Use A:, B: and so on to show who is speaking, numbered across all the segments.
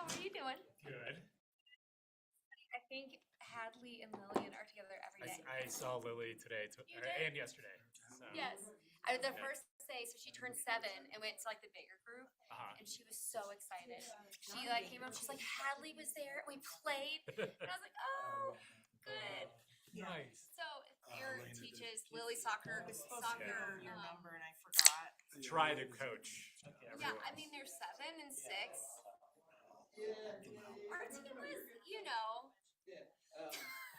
A: How are you doing?
B: Good.
A: I think Hadley and Lillian are together every day.
B: I saw Lily today
A: You did?
B: and yesterday. So.
A: Yes. The first day, so she turned 7 and went to like the bigger group, and she was so excited. She like came up, she's like, Hadley was there, and we played, and I was like, oh, good.
B: Nice.
A: So Eric teaches Lily soccer.
C: I was supposed to
A: Soccer.
C: give her your number and I forgot.
B: Try to coach.
A: Yeah, I mean they're 7 and 6. Our team was,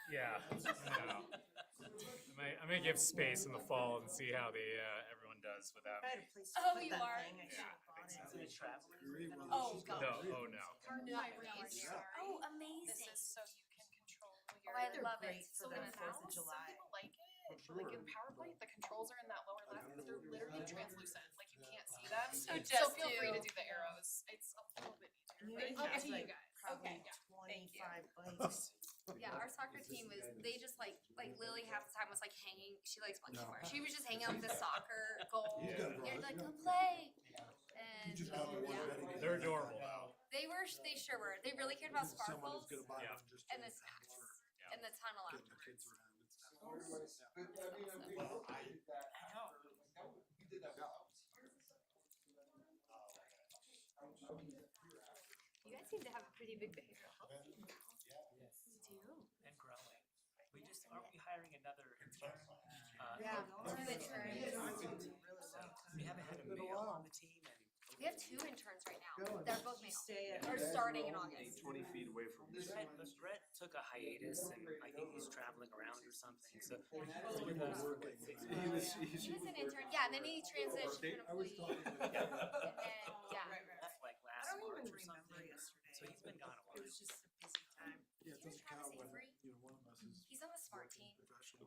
B: Yeah. I may give space in the fall and see how everyone does without
C: I had
B: me.
C: a place to
A: Oh,
C: put
A: you
C: that
A: are?
C: thing. I should have bought it.
A: Oh god.
B: No, oh no.
A: Not really. Oh, amazing.
D: This is so you can control
A: Oh, I
C: They're
A: love
C: great
A: it.
C: for
D: So
C: the
D: the
C: 4th of
D: mouse,
C: July.
D: some people like it. Like in PowerPoint, the controls are in that lower left, but they're literally translucent. Like you can't see them.
A: So
D: So
A: just
D: feel free
A: do-
D: to do the arrows. It's a little bit easier.
C: Community
D: But up
C: has
D: to you
C: like
D: guys.
C: probably
D: Okay, yeah.
A: Thank you.
C: 25 bikes.
A: Yeah, our soccer team was, they just like Lily half the time was like hanging, she likes monkey bars. She was just hanging out with the soccer goal.
B: Yeah.
A: You're like, come play. And yeah,
B: They're adorable though.
A: they sure were. They really cared about sparkles
B: Yeah.
A: and the snacks and the tunnel afterwards. You guys seem to have a pretty big behavioral health team now. You do?
E: And growing. Aren't we hiring another intern?
C: Yeah.
A: Two interns.
E: We haven't had a male on the team and
A: We have 2 interns right now. They're both male.
C: Stay at
A: Or starting in August.
F: 20 feet away from
E: Brett took a hiatus and I think he's traveling around or something, so he was with us for what, 6
F: He
E: months?
F: was
A: He was an intern, yeah, and then he transitioned to an employee. And then, yeah.
C: Right, right.
E: Left like
C: I
E: last
C: don't
E: March
C: even
E: or
C: remember
E: something.
C: yesterday.
E: So he's been gone a
C: It
E: while.
C: was just a busy time.
A: Yeah, it doesn't count when,
G: one of us is
A: He's on the smart team.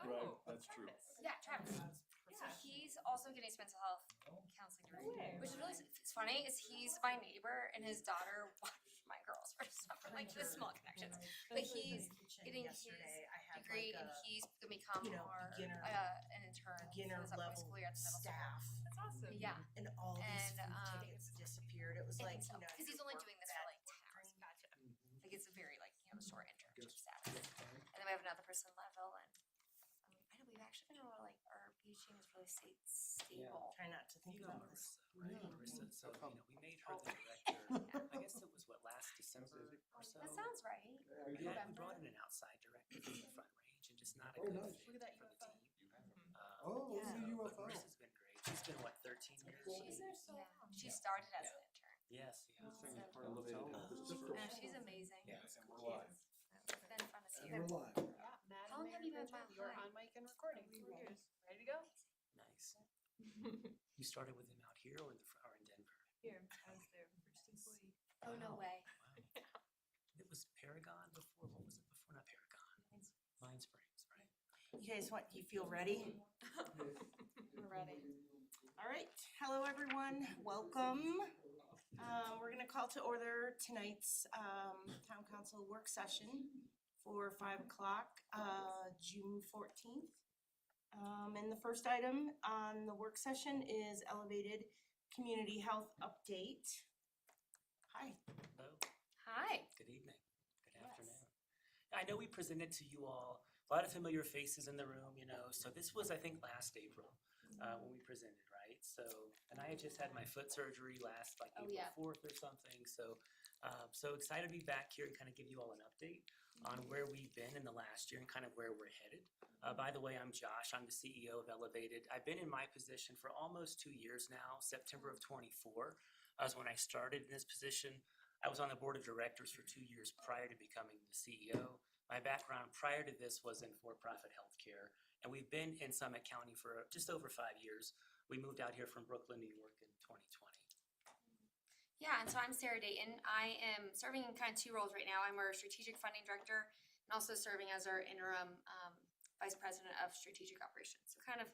F: Right, that's true.
A: Yeah, Travis. Yeah, he's also getting his mental health counseling degree, which is really, it's funny, is he's my neighbor and his daughter watched my girls for summer, like the small connections. But he's getting his degree and he's gonna become more,
C: beginner
A: an intern for
C: beginner
A: this upcoming
C: level
A: school year at the middle school.
C: staff,
D: That's awesome.
A: Yeah,
C: and all these
A: And,
C: food tickets disappeared. It was like,
A: so,
C: you know.
A: cause he's
C: you
A: only
C: work
A: doing this for
C: that
A: like 10 hours.
D: Gotcha.
A: Like it's a very like, short internship status. And then we have another person level and, I know we've actually been able to like, our PhD is really stable.
C: Try not to think
E: You know
C: about this.
E: Marissa, right? Marissa, so, we made her the director, I guess it was what, last December or so?
A: That sounds right.
E: We brought in an outside director from the Front Range and just not a good fit
D: Look at that
E: for the
D: UFO.
E: team.
G: Oh,
A: Yeah.
G: it's a
E: But
G: UFO.
E: Marissa's been great. She's been, what, 13 years?
A: She's she started as an intern.
E: Yes, yeah.
A: She's amazing.
E: Yeah.
A: It's been fun to see her.
G: We're live.
A: How long have you been at
D: You're
A: High?
D: on mic and recording. 4 years. Ready to go?
E: Nice. You started with him out here or in Denver?
D: Here, I was their first employee.
A: Oh, no way.
E: Wow. It was Paragon before, what was it before? Not Paragon. Mine Springs, right?
C: You guys, what, do you feel ready?
D: We're ready.
C: All right, hello everyone, welcome. We're gonna call to order tonight's town council work session for 5 o'clock, June 14th. And the first item on the work session is elevated community health update. Hi.
E: Hello,
A: Hi.
E: good evening, good afternoon. I know we presented to you all, a lot of familiar faces in the room, so this was, I think, last April when we presented, right? So, and I had just had my foot surgery last, like
A: Oh,
E: April
A: yeah.
E: 4th or something, so excited to be back here and kind of give you all an update on where we've been in the last year and kind of where we're headed. By the way, I'm Josh. I'm the CEO of Elevated. I've been in my position for almost 2 years now. September of 24 was when I started in this position. I was on the board of directors for 2 years prior to becoming the CEO. My background prior to this was in for-profit healthcare, and we've been in Summit County for just over 5 years. We moved out here from Brooklyn, New York in 2020.
A: Yeah, and so I'm Sarah Dayton. I am serving in kind of 2 roles right now. I'm our strategic funding director and also serving as our interim vice president of strategic operations. So kind of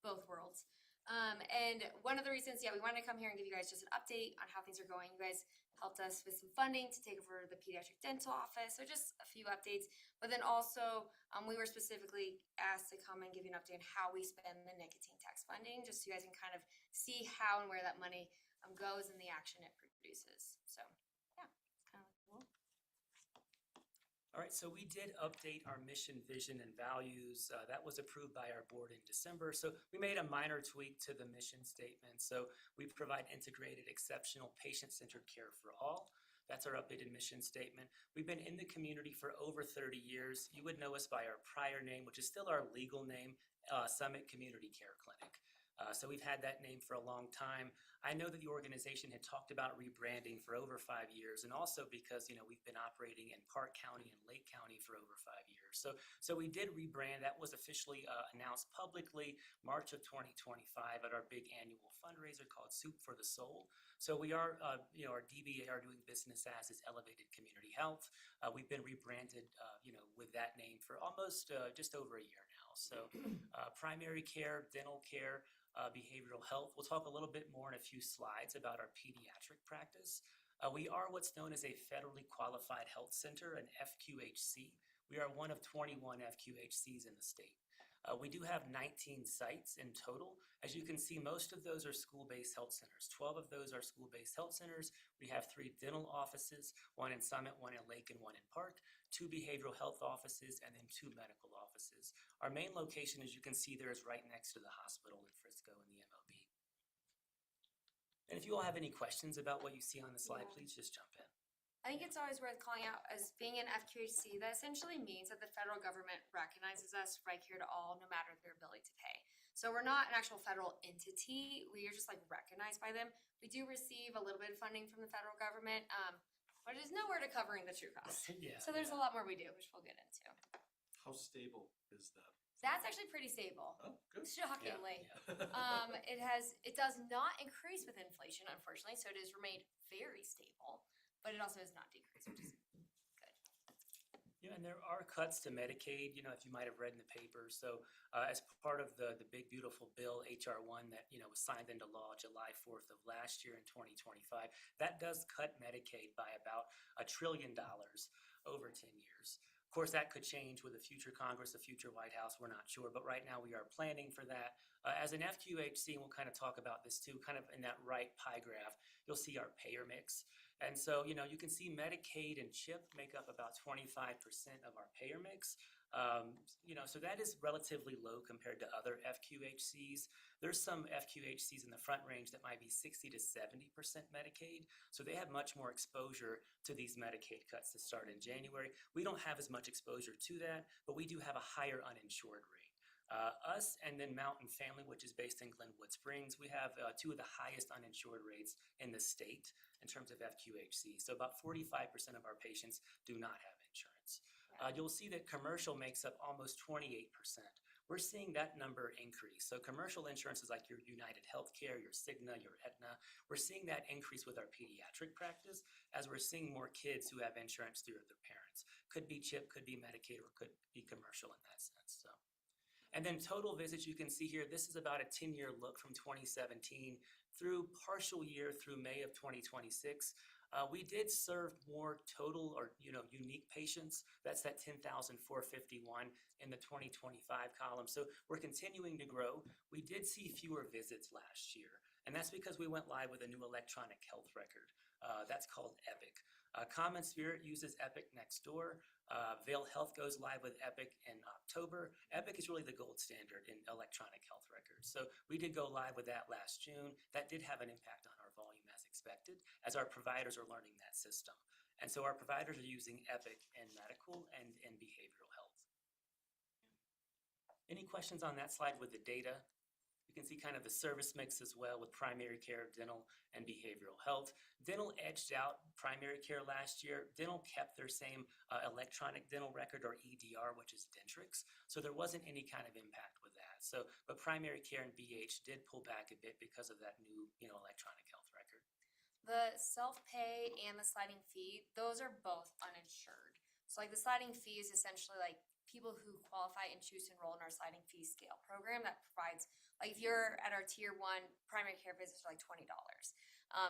A: both worlds. And one of the reasons, we wanted to come here and give you guys just an update on how things are going. You guys helped us with some funding to take over the pediatric dental office, so just a few updates. But then also, we were specifically asked to come and give you an update on how we spend the nicotine tax funding, just so you guys can kind of see how and where that money goes and the action it produces. So, yeah, kind of
E: All right, so we did update our mission, vision, and values. That was approved by our board in December. So we made a minor tweak to the mission statement. So we provide integrated, exceptional, patient-centered care for all. That's our updated mission statement. We've been in the community for over 30 years. You would know us by our prior name, which is still our legal name, Summit Community Care Clinic. So we've had that name for a long time. I know that the organization had talked about rebranding for over 5 years, and also because, we've been operating in Park County and Lake County for over 5 years. So we did rebrand. That was officially announced publicly March of 2025 at our big annual fundraiser called Soup for the Soul. So we are, our DBA are doing business as is Elevated Community Health. We've been rebranded, with that name for almost just over a year now. So primary care, dental care, behavioral health. We'll talk a little bit more in a few slides about our pediatric practice. We are what's known as a federally qualified health center, an FQHC. We are one of 21 FQHCs in the state. We do have 19 sites in total. As you can see, most of those are school-based health centers. 12 of those are school-based health centers. We have 3 dental offices, one in Summit, one in Lake, and one in Park, 2 behavioral health offices, and then 2 medical offices. Our main location, as you can see there, is right next to the hospital in Frisco in the MOB. And if you all have any questions about what you see on the slide, please just jump in.
A: I think it's always worth calling out as being an FQHC, that essentially means that the federal government recognizes us right here to all, no matter their ability to pay. So we're not an actual federal entity, we are just recognized by them. We do receive a little bit of funding from the federal government, but it is nowhere to covering the true cost.
E: Yeah.
A: So there's a lot more we do, which we'll get into.
F: How stable is that?
A: That's actually pretty stable,
F: Oh, good.
A: shockingly.
E: Yeah.
A: It does not increase with inflation, unfortunately, so it has remained very stable, but it also has not decreased, which is good.
E: Yeah, and there are cuts to Medicaid, if you might have read in the paper. So as part of the big beautiful bill, HR 1, that, was signed into law July 4th of last year in 2025, that does cut Medicaid by about $1 trillion over 10 years. Of course, that could change with a future Congress, a future White House, we're not sure, but right now we are planning for that. As an FQHC, and we'll kind of talk about this too, kind of in that right pie graph, you'll see our payer mix. And so, you can see Medicaid and CHIP make up about 25% of our payer mix. So that is relatively low compared to other FQHCs. There's some FQHCs in the Front Range that might be 60 to 70% Medicaid. So they have much more exposure to these Medicaid cuts that start in January. We don't have as much exposure to that, but we do have a higher uninsured rate. Us and then Mountain Family, which is based in Glenwood Springs, we have 2 of the highest uninsured rates in the state in terms of FQHC. So about 45% of our patients do not have insurance. You'll see that commercial makes up almost 28%. We're seeing that number increase. So commercial insurance is like your United Healthcare, your Cigna, your Aetna. We're seeing that increase with our pediatric practice as we're seeing more kids who have insurance through their parents. Could be CHIP, could be Medicaid, or could be commercial in that sense. So. And then total visits, you can see here, this is about a 10-year look from 2017 through partial year through May of 2026. We did serve more total or, unique patients. That's that 10,451 in the 2025 column. So we're continuing to grow. We did see fewer visits last year, and that's because we went live with a new electronic health record. That's called Epic. Common Spirit uses Epic next door. Vail Health goes live with Epic in October. Epic is really the gold standard in electronic health records. So we did go live with that last June. That did have an impact on our volume as expected, as our providers are learning that system. And so our providers are using Epic in medical and in behavioral health. Any questions on that slide with the data? You can see kind of the service mix as well with primary care, dental, and behavioral health. Dental edged out primary care last year. Dental kept their same electronic dental record, or EDR, which is Dentrix. So there wasn't any kind of impact with that. So, but primary care and BH did pull back a bit because of that new, electronic health record.
A: The self-pay and the sliding fee, those are both uninsured. So the sliding fee is essentially people who qualify and choose to enroll in our sliding fee scale program that provides, if you're at our tier 1, primary care visits are $20.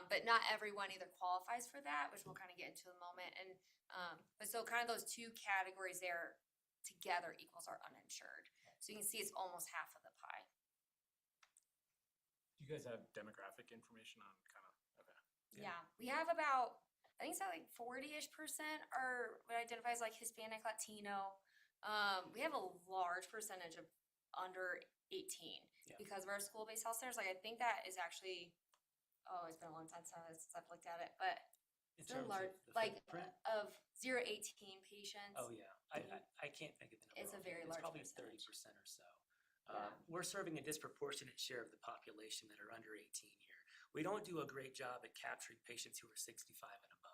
A: But not everyone either qualifies for that, which we'll kind of get into in a moment. And but so kind of those 2 categories there together equals our uninsured. So you can see it's almost half of the pie.
B: Do you guys have demographic information on kind of, okay.
A: Yeah, we have about I think it's at like 40-ish% are what identify as like Hispanic, Latino. We have a large percentage of under 18
E: Yeah.
A: because of our school-based health centers. Like I think that is actually, it's been a long time since I've looked at it, but
E: In
A: it's a
E: terms
A: large,
E: of the
A: like
E: footprint?
A: of 0 to 18 patients.
E: Oh, yeah. I can't think of the number.
A: It's a
E: offhand.
A: very
E: It's
A: large
E: probably
A: percentage.
E: 30% or so.
A: Yeah.
E: We're serving a disproportionate share of the population that are under 18 here. We don't do a great job at capturing patients who are 65 and above.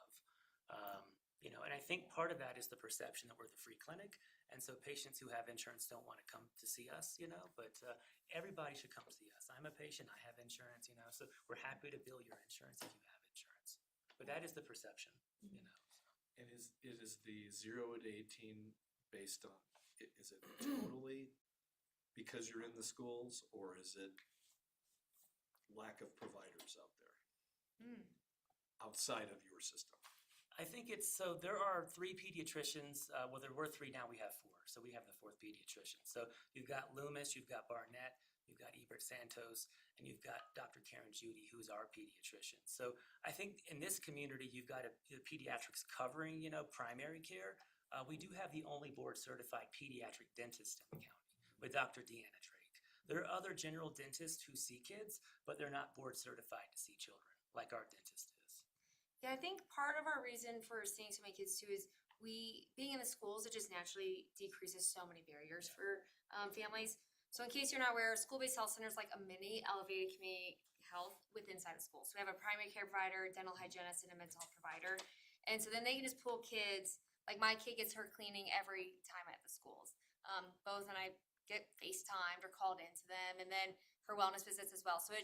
E: And I think part of that is the perception that we're the free clinic, and so patients who have insurance don't want to come to see us, but everybody should come see us. I'm a patient, I have insurance, so we're happy to bill your insurance if you have insurance. But that is the perception.
F: And is the 0 to 18 based on, is it totally because you're in the schools, or is it lack of providers out there
A: Mm.
F: outside of your system?
E: I think so there are 3 pediatricians, well, there were 3, now we have 4, so we have the 4th pediatrician. So you've got Loomis, you've got Barnett, you've got Ebert Santos, and you've got Dr. Karen Judy, who's our pediatrician. So I think in this community, you've got the pediatrics covering, primary care. We do have the only board-certified pediatric dentist in the county with Dr. Deanna Drake. There are other general dentists who see kids, but they're not board-certified to see children, like our dentist is.
A: Yeah, I think part of our reason for seeing so many kids too is being in the schools, it just naturally decreases so many barriers for families. So in case you're not aware, school-based health center is like a mini elevated community health within inside of schools. So we have a primary care provider, dental hygienist, and a mental health provider. And so then they can just pull kids, like my kid gets her cleaning every time at the schools. Both and I get FaceTimed or called into them, and then her wellness visits as well. So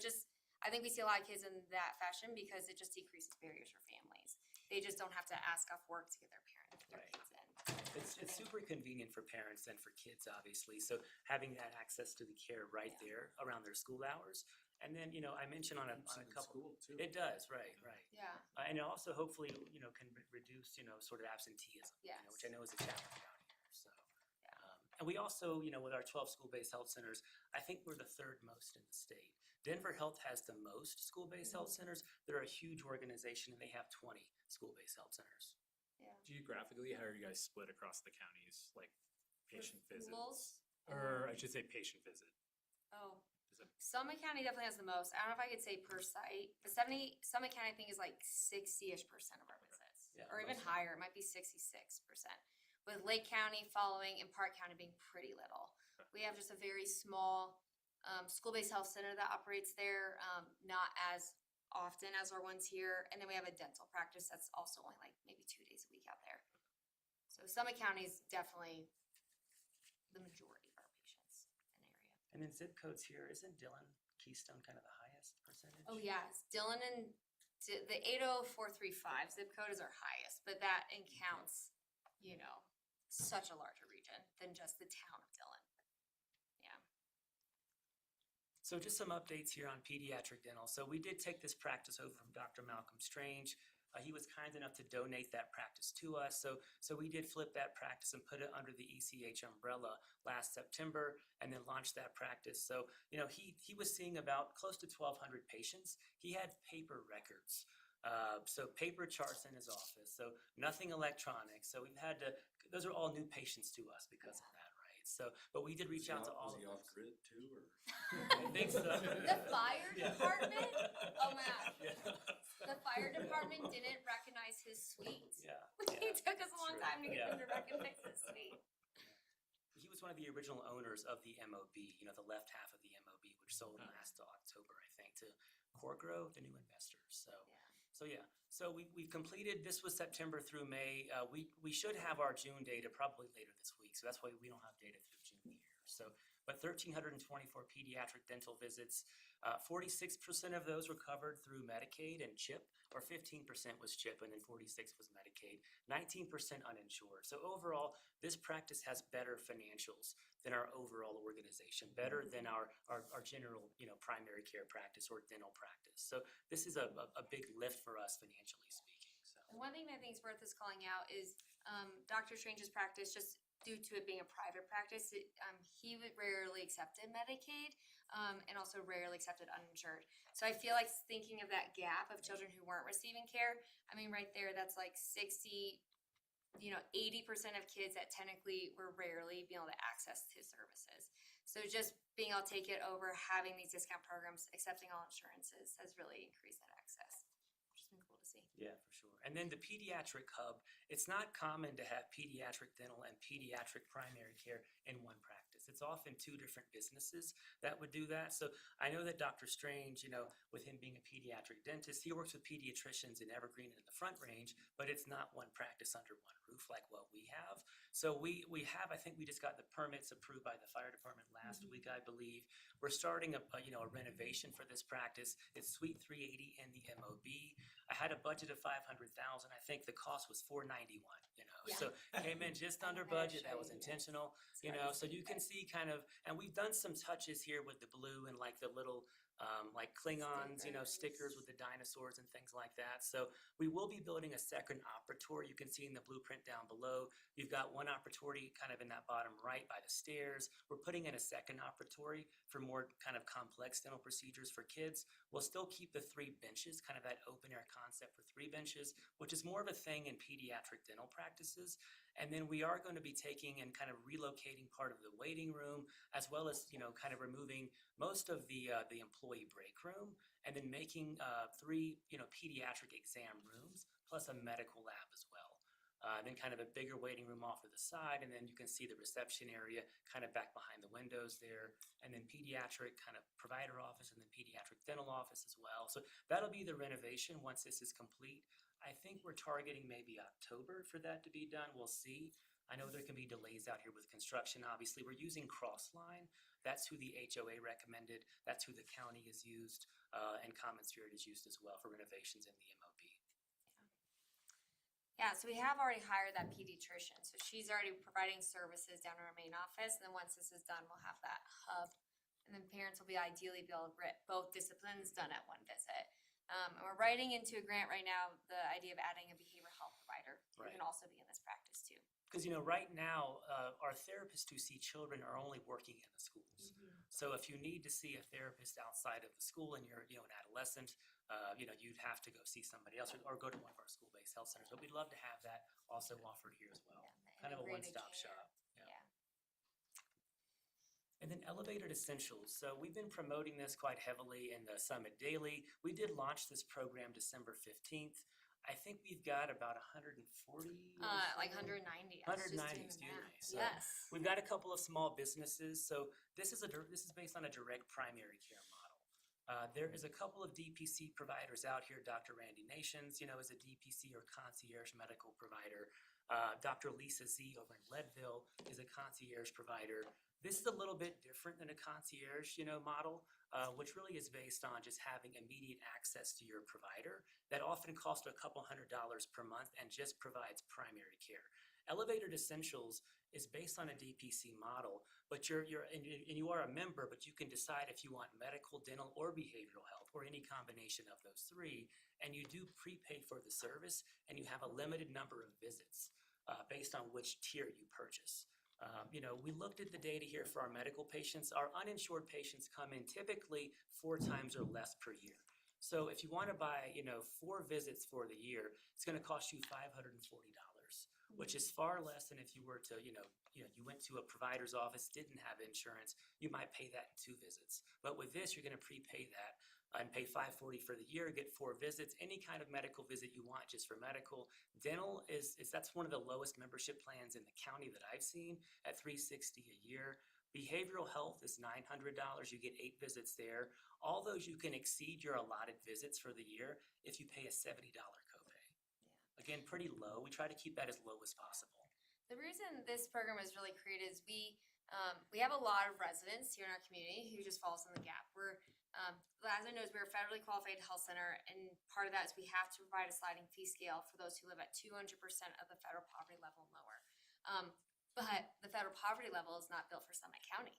A: I think we see a lot of kids in that fashion because it just decreases barriers for families. They just don't have to ask off work to get their
E: Right.
A: kids in.
E: It's super convenient for parents and for kids, obviously. So having that access to the care right there around their school hours. And then, I mentioned on a
F: Keeps them in
E: couple.
F: school, too.
E: It does, right.
A: Yeah.
E: And it also hopefully, can reduce, sort of absenteeism,
A: Yes.
E: which I know is a challenge out here, so.
A: Yeah.
E: And we also, with our 12 school-based health centers, I think we're the 3rd most in the state. Denver Health has the most school-based health centers. They're a huge organization and they have 20 school-based health centers.
A: Yeah.
B: Geographically, how are you guys split across the counties, like patient visits?
A: schools?
B: Or I should say patient visit.
A: Oh,
B: Is it,
A: Summit County definitely has the most. I don't know if I could say per site. Summit County I think is like 60-ish% of our visits.
E: Yeah,
A: Or even
E: most.
A: higher, it might be 66%. With Lake County following and Park County being pretty little. We have just a very small school-based health center that operates there, not as often as our ones here. And then we have a dental practice that's also only like maybe 2 days a week out there. So Summit County is definitely the majority of our patients in the area.
E: And then zip codes here, isn't Dillon Keystone kind of the highest percentage?
A: Oh, yes, Dillon and the 80435 zip code is our highest, but that counts, such a larger region than just the town of Dillon. Yeah.
E: So just some updates here on pediatric dental. So we did take this practice over from Dr. Malcolm Strange. He was kind enough to donate that practice to us. So we did flip that practice and put it under the ECH umbrella last September and then launched that practice. So, he was seeing about close to 1,200 patients. He had paper records. So paper charts in his office. So nothing electronic. So those are all new patients to us because of that, right? So, but we did reach out to all
F: Was
E: of
F: he off
E: those.
F: grid too, or?
E: I think so.
A: The fire
E: Yeah.
A: department? Oh my gosh.
E: Yeah.
A: The fire department didn't recognize his suite.
E: Yeah.
A: It took us a long
E: True.
A: time to get
E: Yeah.
A: them to recognize his suite.
E: He was one of the original owners of the MOB, the left half of the MOB, which sold
B: Huh.
E: last October, I think, to Corgrove, the new investors. So
A: Yeah.
E: yeah. So we've completed, this was September through May. We should have our June data probably later this week. So that's why we don't have data through June here. So, but 1,324 pediatric dental visits, 46% of those were covered through Medicaid and CHIP, or 15% was CHIP, and then 46 was Medicaid, 19% uninsured. So overall, this practice has better financials than our overall organization, better than our general, primary care practice or dental practice. So this is a big lift for us financially speaking. So.
A: And one thing that I think is worth us calling out is Dr. Strange's practice, just due to it being a private practice, he rarely accepted Medicaid. and also rarely accepted uninsured. So I feel like thinking of that gap of children who weren't receiving care, I mean, right there, that's like 60, 80% of kids that technically were rarely being able to access his services. So just being able to take it over, having these discount programs, accepting all insurances has really increased that access, which has been cool to see.
E: Yeah, for sure. And then the pediatric hub, it's not common to have pediatric dental and pediatric primary care in one practice. It's often two different businesses that would do that. So I know that Dr. Strange, with him being a pediatric dentist, he works with pediatricians in Evergreen and in the Front Range, but it's not one practice under one roof like what we have. So we have, I think we just got the permits approved by the fire department last week, I believe. We're starting a renovation for this practice. It's Suite 380 in the MOB. I had a budget of $500,000. I think the cost was $491.
A: Yeah.
E: So came in just under budget. That was intentional. So you can see kind of, and we've done some touches here with the blue and like the little like Klingons, stickers with the dinosaurs and things like that. So we will be building a second operatory. You can see in the blueprint down below, you've got one operatory kind of in that bottom right by the stairs. We're putting in a second operatory for more kind of complex dental procedures for kids. We'll still keep the 3 benches, kind of that open air concept for 3 benches, which is more of a thing in pediatric dental practices. And then we are going to be taking and kind of relocating part of the waiting room, as well as, kind of removing most of the employee break room, and then making 3, pediatric exam rooms, plus a medical lab as well. Then kind of a bigger waiting room off to the side, and then you can see the reception area kind of back behind the windows there, and then pediatric kind of provider office, and then pediatric dental office as well. So that'll be the renovation once this is complete. I think we're targeting maybe October for that to be done. We'll see. I know there can be delays out here with construction. Obviously, we're using Crossline. That's who the HOA recommended. That's who the county has used, and Common Spirit is used as well for renovations in the MOB.
A: Yeah, so we have already hired that pediatrician. So she's already providing services down in our main office. And then once this is done, we'll have that hub. And then parents will be ideally be able to get both disciplines done at one visit. And we're writing into a grant right now, the idea of adding a behavioral health provider who
E: Right.
A: can also be in this practice too.
E: Because, right now, our therapists who see children are only working in the schools. So if you need to see a therapist outside of the school and you're, an adolescent, you'd have to go see somebody else or go to one of our school-based health centers. But we'd love to have that also offered here as well.
A: Yeah, the
E: Kind of a
A: integrated
E: one-stop
A: care.
E: shop. Yeah.
A: Yeah.
E: And then Elevated Essentials. So we've been promoting this quite heavily in the Summit Daily. We did launch this program December 15th. I think we've got about 140.
A: Like 190. I was just
E: 190,
A: doing the
E: excuse me.
A: math.
E: So
A: Yes.
E: we've got a couple of small businesses. So this is based on a direct primary care model. There is a couple of DPC providers out here. Dr. Randy Nations, is a DPC or concierge medical provider. Dr. Lisa Z over in Leadville is a concierge provider. This is a little bit different than a concierge, model, which really is based on just having immediate access to your provider that often costs a couple $100s per month and just provides primary care. Elevated Essentials is based on a DPC model, but you are a member, but you can decide if you want medical, dental, or behavioral health, or any combination of those 3, and you do prepay for the service, and you have a limited number of visits based on which tier you purchase. We looked at the data here for our medical patients. Our uninsured patients come in typically 4 times or less per year. So if you want to buy, 4 visits for the year, it's going to cost you $540, which is far less than if you were to, you went to a provider's office, didn't have insurance, you might pay that in 2 visits. But with this, you're going to prepay that and pay $540 for the year, get 4 visits, any kind of medical visit you want just for medical. Dental that's one of the lowest membership plans in the county that I've seen at $360 a year. Behavioral health is $900. You get 8 visits there. All those you can exceed your allotted visits for the year if you pay a $70 copay.
A: Yeah.
E: Again, pretty low. We try to keep that as low as possible.
A: The reason this program was really created is we have a lot of residents here in our community who just falls in the gap. We're, as I know, we're a federally qualified health center, and part of that is we have to provide a sliding fee scale for those who live at 200% of the federal poverty level and lower. But the federal poverty level is not built for Summit County.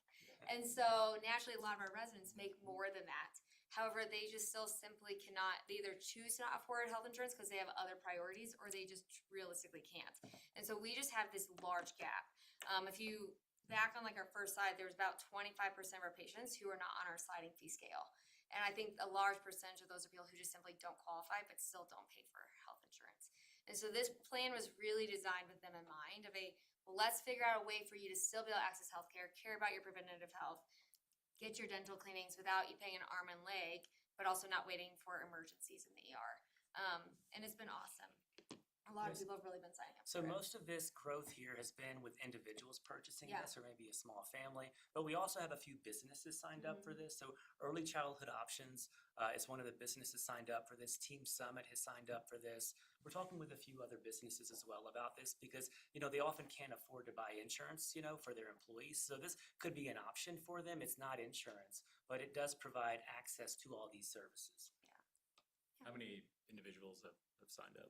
A: And so naturally, a lot of our residents make more than that. However, they just still simply cannot, they either choose to not afford health insurance because they have other priorities, or they just realistically can't. And so we just have this large gap. back on like our first slide, there was about 25% of our patients who are not on our sliding fee scale. And I think a large percentage of those are people who just simply don't qualify, but still don't pay for health insurance. And so this plan was really designed with them in mind of well, let's figure out a way for you to still be able to access healthcare, care about your preventative health, get your dental cleanings without you paying an arm and leg, but also not waiting for emergencies in the ER. And it's been awesome. A lot of people have really been signing up
E: So
A: for it.
E: most of this growth here has been with individuals purchasing
A: Yeah.
E: this, or maybe a small family, but we also have a few businesses signed up for this. So Early Childhood Options is one of the businesses signed up for this. Team Summit has signed up for this. We're talking with a few other businesses as well about this because, they often can't afford to buy insurance, for their employees. So this could be an option for them. It's not insurance, but it does provide access to all these services.
B: How many individuals have signed up?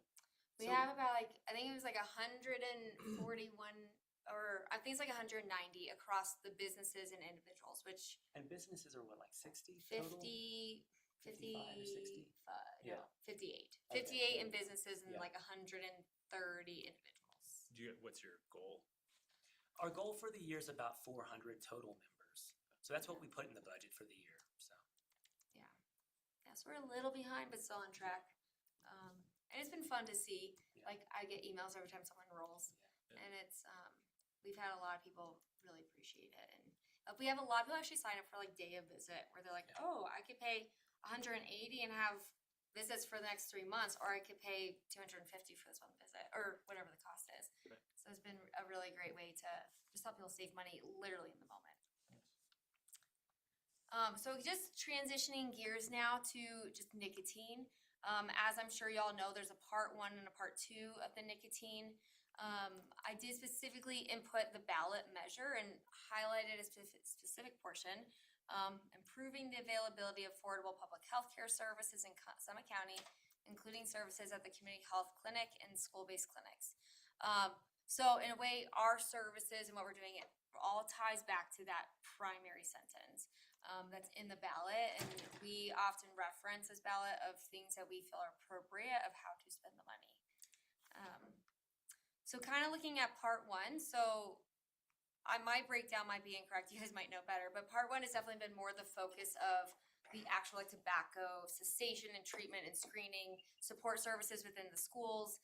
A: We
E: So-
A: have about I think it was 141, or I think it's 190 across the businesses and individuals, which
E: And businesses are what, like 60 total? 55 or 60?
A: 55,
E: Yeah.
A: no, 58.
E: Okay,
A: 58 in
E: yeah.
A: businesses and
E: Yeah.
A: 130 individuals.
B: What's your goal?
E: Our goal for the year is about 400 total members. So that's what we put in the budget for the year, so.
A: Yeah, so we're a little behind, but still on track. And it's been fun to see.
E: Yeah.
A: I get emails every time someone enrolls,
B: Yeah.
A: and it's we've had a lot of people really appreciate it, and we have a lot of people actually sign up for day of visit, where they're like,
E: Yeah.
A: oh, I could pay 180 and have visits for the next 3 months, or I could pay 250 for this one visit, or whatever the cost is.
B: Right.
A: So it's been a really great way to just help people save money literally in the moment. So just transitioning gears now to just nicotine. As I'm sure y'all know, there's a part 1 and a part 2 of the nicotine. I did specifically input the ballot measure and highlighted a specific portion, improving the availability of affordable public health care services in Summit County, including services at the community health clinic and school-based clinics. So in a way, our services and what we're doing, it all ties back to that primary sentence that's in the ballot. And we often reference this ballot of things that we feel are appropriate of how to spend the money. So kind of looking at part 1, so my breakdown might be incorrect, you guys might know better, but part 1 has definitely been more the focus of the actual tobacco cessation and treatment and screening, support services within the schools,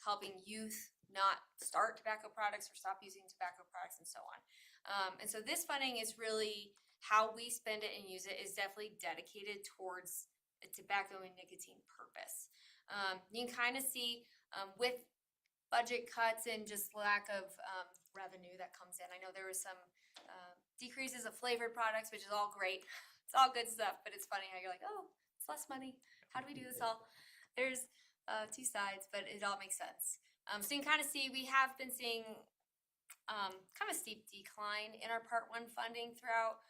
A: helping youth not start tobacco products or stop using tobacco products, and so on. And so this funding is really how we spend it and use it is definitely dedicated towards a tobacco and nicotine purpose. You can kind of see with budget cuts and just lack of revenue that comes in. I know there was some decreases of flavored products, which is all great. It's all good stuff, but it's funny how you're like, oh, it's less money. How do we do this all? There's 2 sides, but it all makes sense. So you can kind of see we have been seeing kind of a steep decline in our part 1 funding throughout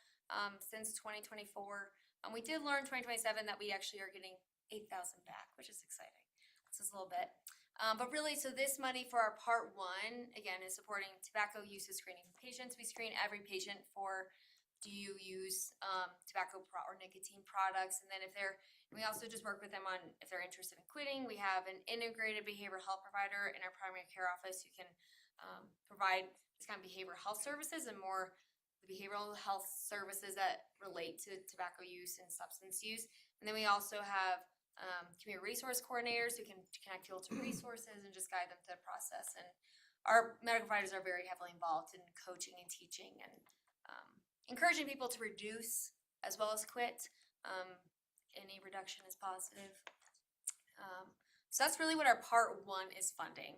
A: since 2024. We did learn 2027 that we actually are getting 8,000 back, which is exciting. This is a little bit. But really, so this money for our part 1, again, is supporting tobacco use screening for patients. We screen every patient for, do you use tobacco or nicotine products? And then we also just work with them on if they're interested in quitting. We have an integrated behavioral health provider in our primary care office who can provide this kind of behavioral health services and more the behavioral health services that relate to tobacco use and substance use. And then we also have community resource coordinators who can connect people to resources and just guide them through the process. And our medical providers are very heavily involved in coaching and teaching and encouraging people to reduce as well as quit. Any reduction is positive. So that's really what our part 1 is funding.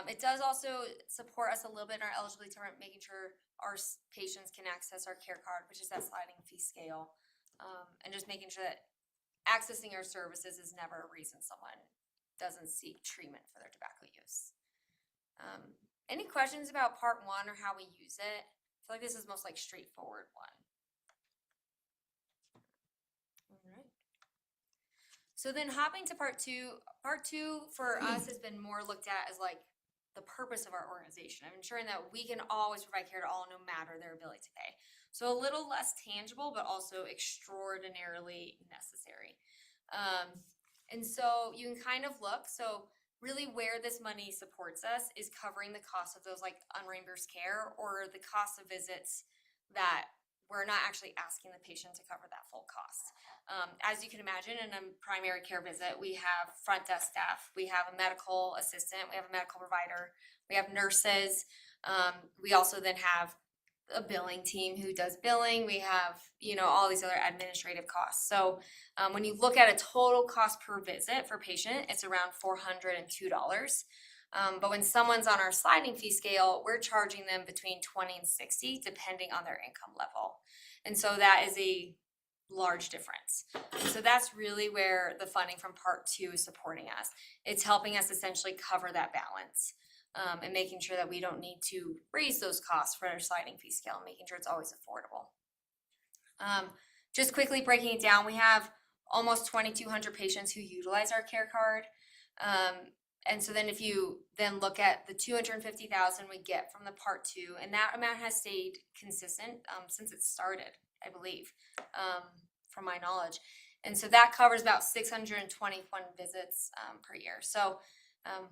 A: It does also support us a little bit in our eligibility determinant, making sure our patients can access our care card, which is that sliding fee scale, and just making sure that accessing our services is never a reason someone doesn't seek treatment for their tobacco use. Any questions about part 1 or how we use it? I feel like this is most straightforward one. All right. So then hopping to part 2. Part 2 for us has been more looked at as the purpose of our organization, of ensuring that we can always provide care to all no matter their ability to pay. So a little less tangible, but also extraordinarily necessary. And so you can kind of look, so really where this money supports us is covering the cost of those like unreimbursed care or the cost of visits that we're not actually asking the patient to cover that full cost. As you can imagine, in a primary care visit, we have front desk staff, we have a medical assistant, we have a medical provider, we have nurses. We also then have a billing team who does billing. We have, all these other administrative costs. So when you look at a total cost per visit for patient, it's around $402. But when someone's on our sliding fee scale, we're charging them between 20 and 60, depending on their income level. And so that is a large difference. And so that's really where the funding from Part 2 is supporting us. It's helping us essentially cover that balance. And making sure that we don't need to raise those costs for our sliding fee scale and making sure it's always affordable. Just quickly breaking it down, we have almost 2,200 patients who utilize our care card. And so then if you then look at the $250,000 we get from the Part 2, and that amount has stayed consistent since it started, I believe, from my knowledge. And so that covers about 621 visits per year. So,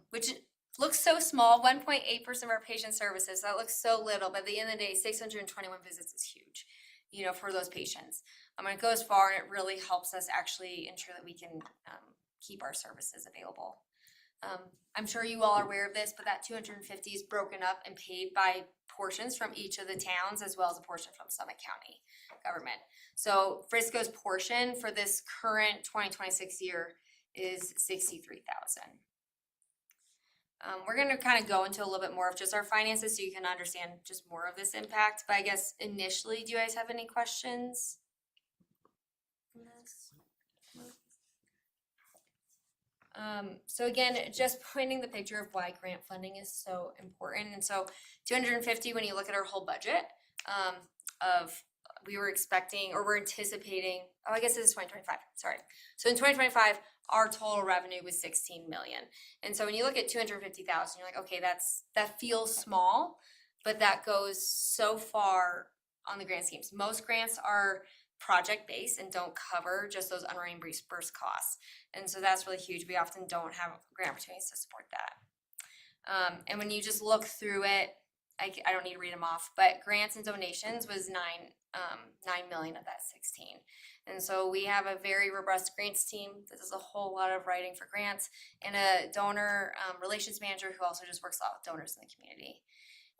A: which looks so small, 1.8% of our patient services, that looks so little, but at the end of the day, 621 visits is huge, for those patients. It goes far and it really helps us actually ensure that we can keep our services available. I'm sure you all are aware of this, but that 250 is broken up and paid by portions from each of the towns as well as a portion from Summit County government. So Frisco's portion for this current 2026 year is $63,000. We're going to kind of go into a little bit more of just our finances so you can understand just more of this impact. But I guess initially, do you guys have any questions from this? So again, just pointing the picture of why grant funding is so important. And so 250, when you look at our whole budget we were expecting or we're anticipating, I guess it is 2025, sorry. So in 2025, our total revenue was 16 million. And so when you look at 250,000, you're like, okay, that feels small, but that goes so far on the grant schemes. Most grants are project-based and don't cover just those unreimbursed costs. And so that's really huge. We often don't have grant opportunities to support that. And when you just look through it, I don't need to read them off, but grants and donations was 9 million of that 16. And so we have a very robust grants team that does a whole lot of writing for grants and a donor relations manager who also just works a lot with donors in the community.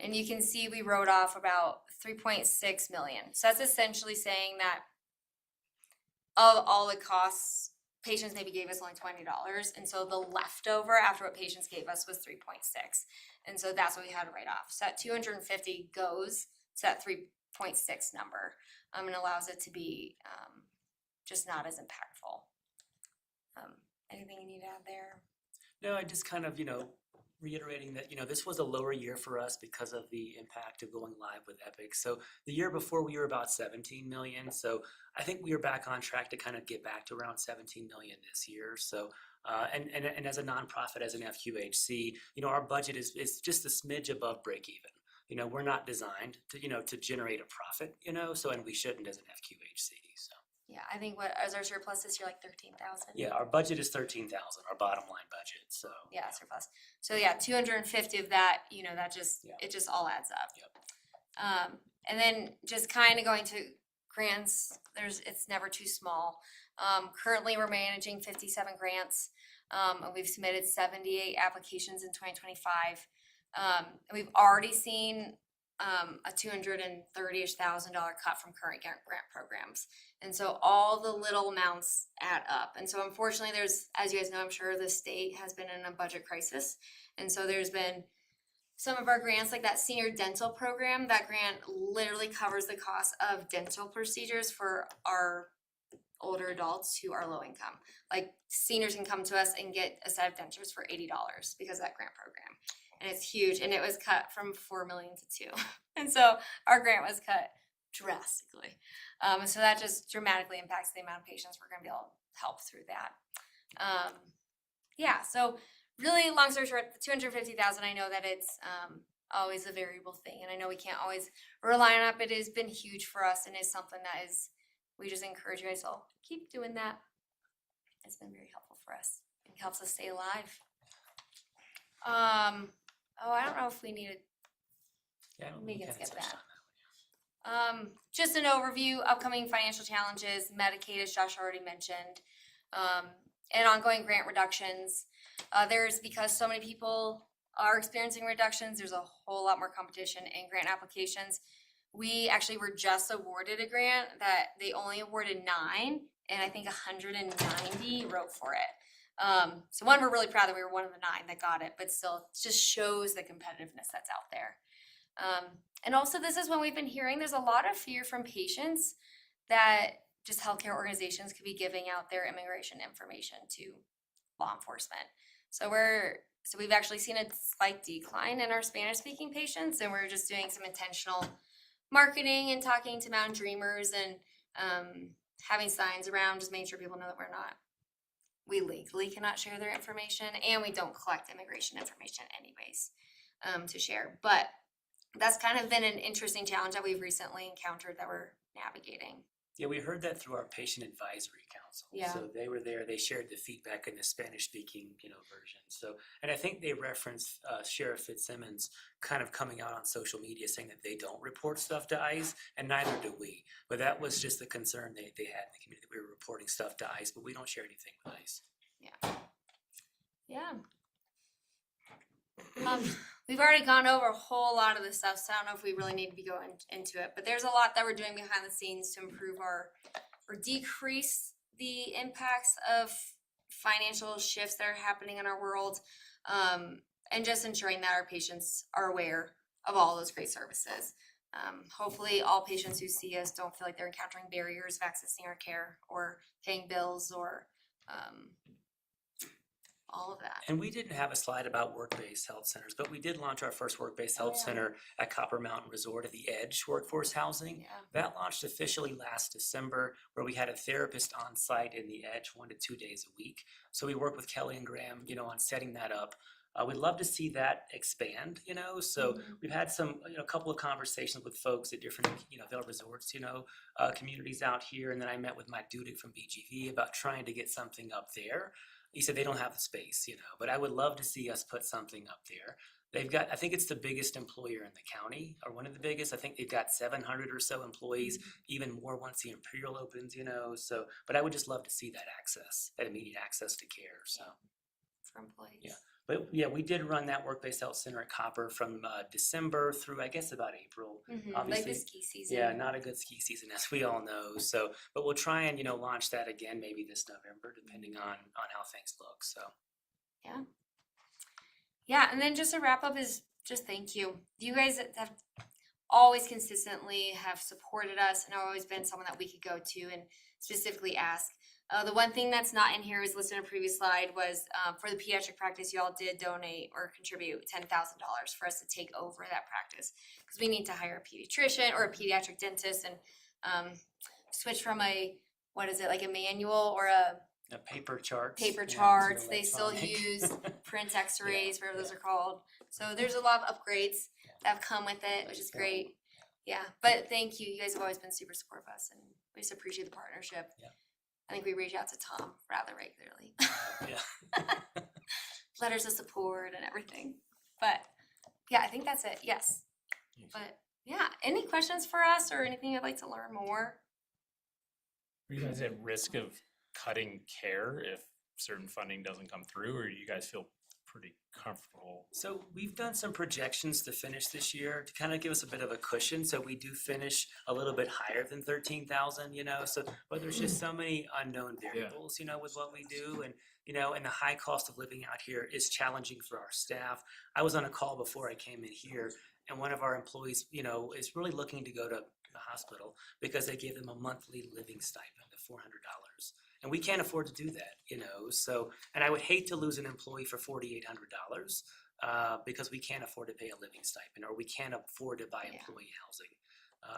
A: And you can see we wrote off about 3.6 million. So that's essentially saying that of all the costs, patients maybe gave us only $20. And so the leftover after what patients gave us was 3.6. And so that's what we had to write off. So that 250 goes to that 3.6 number and allows it to be just not as impactful. Anything you need to add there?
E: No, I just kind of, reiterating that, this was a lower year for us because of the impact of going live with Epic. So the year before we were about 17 million. So I think we are back on track to kind of get back to around 17 million this year. So, and as a nonprofit, as an FQHC, our budget is just a smidge above break even. We're not designed to, to generate a profit, so, and we shouldn't as an FQHC, so.
A: Yeah, I think as our surplus this year, like 13,000.
E: Yeah, our budget is 13,000, our bottom line budget, so.
A: Yeah, surplus. So yeah, 250 of that, that just,
E: Yeah.
A: it just all adds up.
E: Yep.
A: And then just kind of going to grants, it's never too small. Currently we're managing 57 grants. And we've submitted 78 applications in 2025. And we've already seen a $230,000 cut from current grant programs. And so all the little amounts add up. And so unfortunately there's, as you guys know, I'm sure the state has been in a budget crisis. And so there's been some of our grants, like that senior dental program, that grant literally covers the cost of dental procedures for our older adults who are low income. Like seniors can come to us and get a set of dentures for $80 because of that grant program. And it's huge, and it was cut from 4 million to 2. And so our grant was cut drastically. So that just dramatically impacts the amount of patients we're gonna be able to help through that. Yeah, so really long story short, the 250,000, I know that it's always a variable thing, and I know we can't always rely on it, but it has been huge for us and is something that we just encourage you guys all keep doing that. It's been very helpful for us. It helps us stay alive. I don't know if we need to
E: Yeah,
A: We can
E: kinda
A: skip
E: touched
A: that.
E: on that.
A: Just an overview, upcoming financial challenges, Medicaid, as Josh already mentioned, and ongoing grant reductions. Because so many people are experiencing reductions, there's a whole lot more competition in grant applications. We actually were just awarded a grant that they only awarded 9, and I think 190 wrote for it. So one, we're really proud that we were one of the 9 that got it, but still, it just shows the competitiveness that's out there. And also, this is when we've been hearing there's a lot of fear from patients that just healthcare organizations could be giving out their immigration information to law enforcement. So we've actually seen a slight decline in our Spanish-speaking patients, and we're just doing some intentional marketing and talking to Mountain Dreamers and having signs around, just making sure people know that we legally cannot share their information, and we don't collect immigration information anyways to share. But that's kind of been an interesting challenge that we've recently encountered that we're navigating.
E: Yeah, we heard that through our patient advisory council.
A: Yeah.
E: So they were there, they shared the feedback in the Spanish speaking, version. So, and I think they referenced Sheriff Fitzsimmons kind of coming out on social media saying that they don't report stuff to ICE, and neither do we. But that was just the concern they had in the community, that we were reporting stuff to ICE, but we don't share anything with ICE.
A: Yeah. We've already gone over a whole lot of this stuff, so I don't know if we really need to be going into it, but there's a lot that we're doing behind the scenes to improve or decrease the impacts of financial shifts that are happening in our world, and just ensuring that our patients are aware of all those great services. Hopefully all patients who see us don't feel like they're encountering barriers of accessing our care or paying bills or all of that.
E: And we didn't have a slide about work-based health centers, but we did launch our first work-based health
A: yeah.
E: center at Copper Mountain Resort at the Edge Workforce Housing.
A: Yeah.
E: That launched officially last December, where we had a therapist on site in the Edge 1 to 2 days a week. So we worked with Kelly and Graham, on setting that up. We'd love to see that expand, so we've had some, a couple of conversations with folks at different, Vail Resorts, communities out here. And then I met with Mike Dudick from BGV about trying to get something up there. He said they don't have the space, but I would love to see us put something up there. They've got, I think it's the biggest employer in the county, or one of the biggest. I think they've got 700 or so employees, even more once the Imperial opens, so, but I would just love to see that access, that immediate access to care, so.
A: For employees.
E: Yeah. But yeah, we did run that work-based health center at Copper from December through, I guess, about April.
A: Like
E: Obviously,
A: the ski season.
E: yeah, not a good ski season, as we all know. So, but we'll try and launch that again maybe this November, depending on how things look. So,
A: Yeah, and then just to wrap up is just thank you. You guys have always consistently have supported us and always been someone that we could go to and specifically ask. The one thing that's not in here is listed in a previous slide was for the pediatric practice, you all did donate or contribute $10,000 for us to take over that practice because we need to hire a pediatrician or a pediatric dentist and switch from like a manual or a
E: paper charts.
A: paper
E: to
A: charts. They still
E: electronic.
A: use print x-rays, whatever those are called. So there's a lot of upgrades that have come with it, which is great. Yeah, but thank you. You guys have always been super supportive of us and we just appreciate the partnership.
E: Yeah.
A: I think we reach out to Tom rather regularly.
E: Yeah.
A: Letters of support and everything. But yeah, I think that's it. Yes. But yeah, any questions for us or anything you'd like to learn more?
B: Are you guys at risk of cutting care if certain funding doesn't come through, or do you guys feel pretty comfortable?
E: So we've done some projections to finish this year to kind of give us a bit of a cushion. So we do finish a little bit higher than 13,000, so, but there's just so many unknown variables, with what we do. And, and the high cost of living out here is challenging for our staff. I was on a call before I came in here and one of our employees, is really looking to go to the hospital because they give them a monthly living stipend of $400. And we can't afford to do that, so, and I would hate to lose an employee for $4,800 because we can't afford to pay a living stipend or we can't afford to buy employee housing.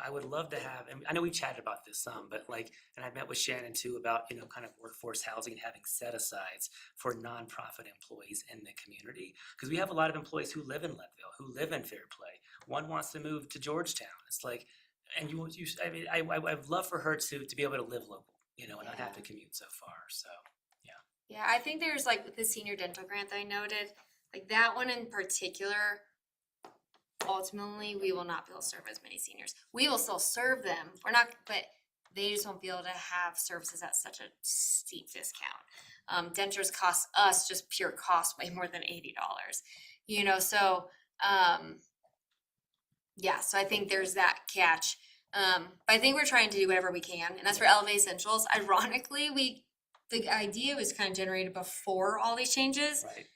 E: I would love to have, and I know we chatted about this some, but and I met with Shannon too about, kind of workforce housing and having set-asides for nonprofit employees in the community. Because we have a lot of employees who live in Leadville, who live in Fairplay. One wants to move to Georgetown. It's like, and I'd love for her to be able to live local. And not have to commute so far, so,
A: Yeah, I think there's with the senior dental grant that I noted, Like that one in particular, ultimately, we will not be able to serve as many seniors. We will still serve them. We're not, but they just won't be able to have services at such a steep discount. Dentures cost us just pure cost way more than $80. So yeah, so I think there's that catch. But I think we're trying to do whatever we can, and that's for Elevate Essentials. Ironically, the idea was kind of generated before all these changes,
E: Right.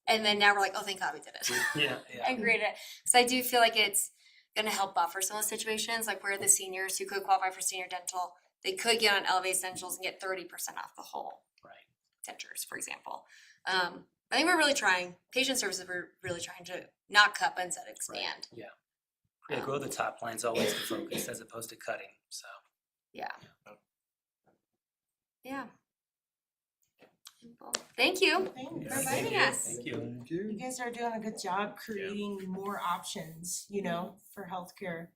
A: and then now we're like, oh, thank God we did it.
E: Yeah, yeah.
A: And created it. So I do feel like it's gonna help buffer some of those situations, like where the seniors who could qualify for senior dental, they could get on Elevate Essentials and get 30% off the whole
E: Right.
A: dentures, for example. I think we're really trying, patient services, we're really trying to not cut, but instead expand.
E: Yeah. Yeah, grow the top line's always the focus as opposed to cutting, so.
A: Yeah. Yeah. Well, thank you
C: Thanks.
A: for inviting us.
E: Thank you.
F: Thank you.
C: You guys are doing a good job creating more options, for healthcare.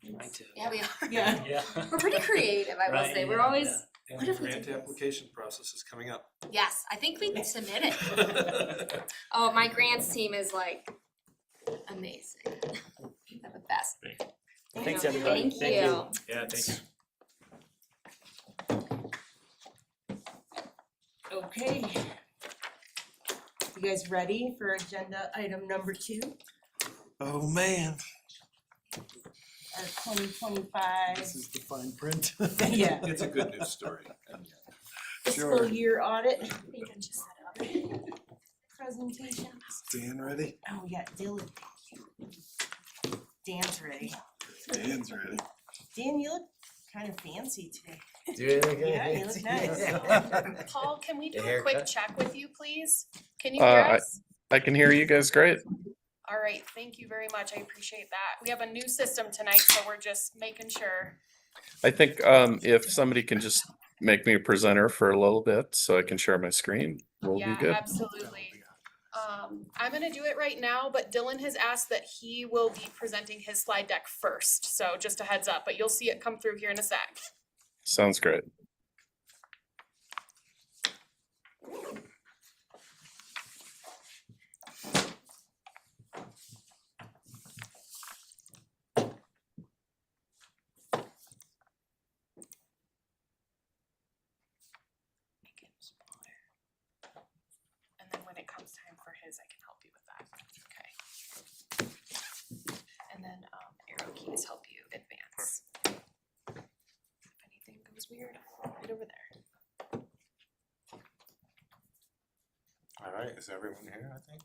E: Trying to.
A: Yeah, we are.
C: Yeah.
E: Yeah.
A: We're pretty creative, I will
E: Right,
A: say. We're
E: yeah,
A: always,
E: yeah.
A: what if we
F: Grant
A: did this?
F: application process is coming up.
A: Yes, I think we submitted. Oh, my grants team is like amazing. They're the best.
E: Thanks, everybody.
A: Thank you.
B: Yeah, thanks.
C: Okay. You guys ready for agenda item number 2?
F: Oh, man.
C: Our 2025
G: This is the fine print.
C: Yeah.
F: It's a good news story.
C: fiscal
G: Sure.
C: year audit. I think I just set up presentation.
G: Dan ready?
C: Oh, we got Dylan. Dan's ready.
G: Dan's ready.
C: Dan, you look kind of fancy today.
H: Do you look
C: Yeah, you look nice.
D: Paul, can we do
H: The
D: a quick
H: haircut?
D: check with you, please? Can you hear us?
I: I can hear you guys great.
D: All right, thank you very much. I appreciate that. We have a new system tonight, so we're just making sure.
I: I think if somebody can just make me a presenter for a little bit so I can share my screen, we'll be
D: Yeah,
I: good.
D: absolutely. I'm gonna do it right now, but Dylan has asked that he will be presenting his slide deck first, so just a heads up, but you'll see it come through here in a sec.
I: Sounds great.
D: Make it smaller. And then when it comes time for his, I can help you with that. Okay. And then arrow keys help you advance. If anything goes weird, right over there.
G: All right, is everyone here, I think?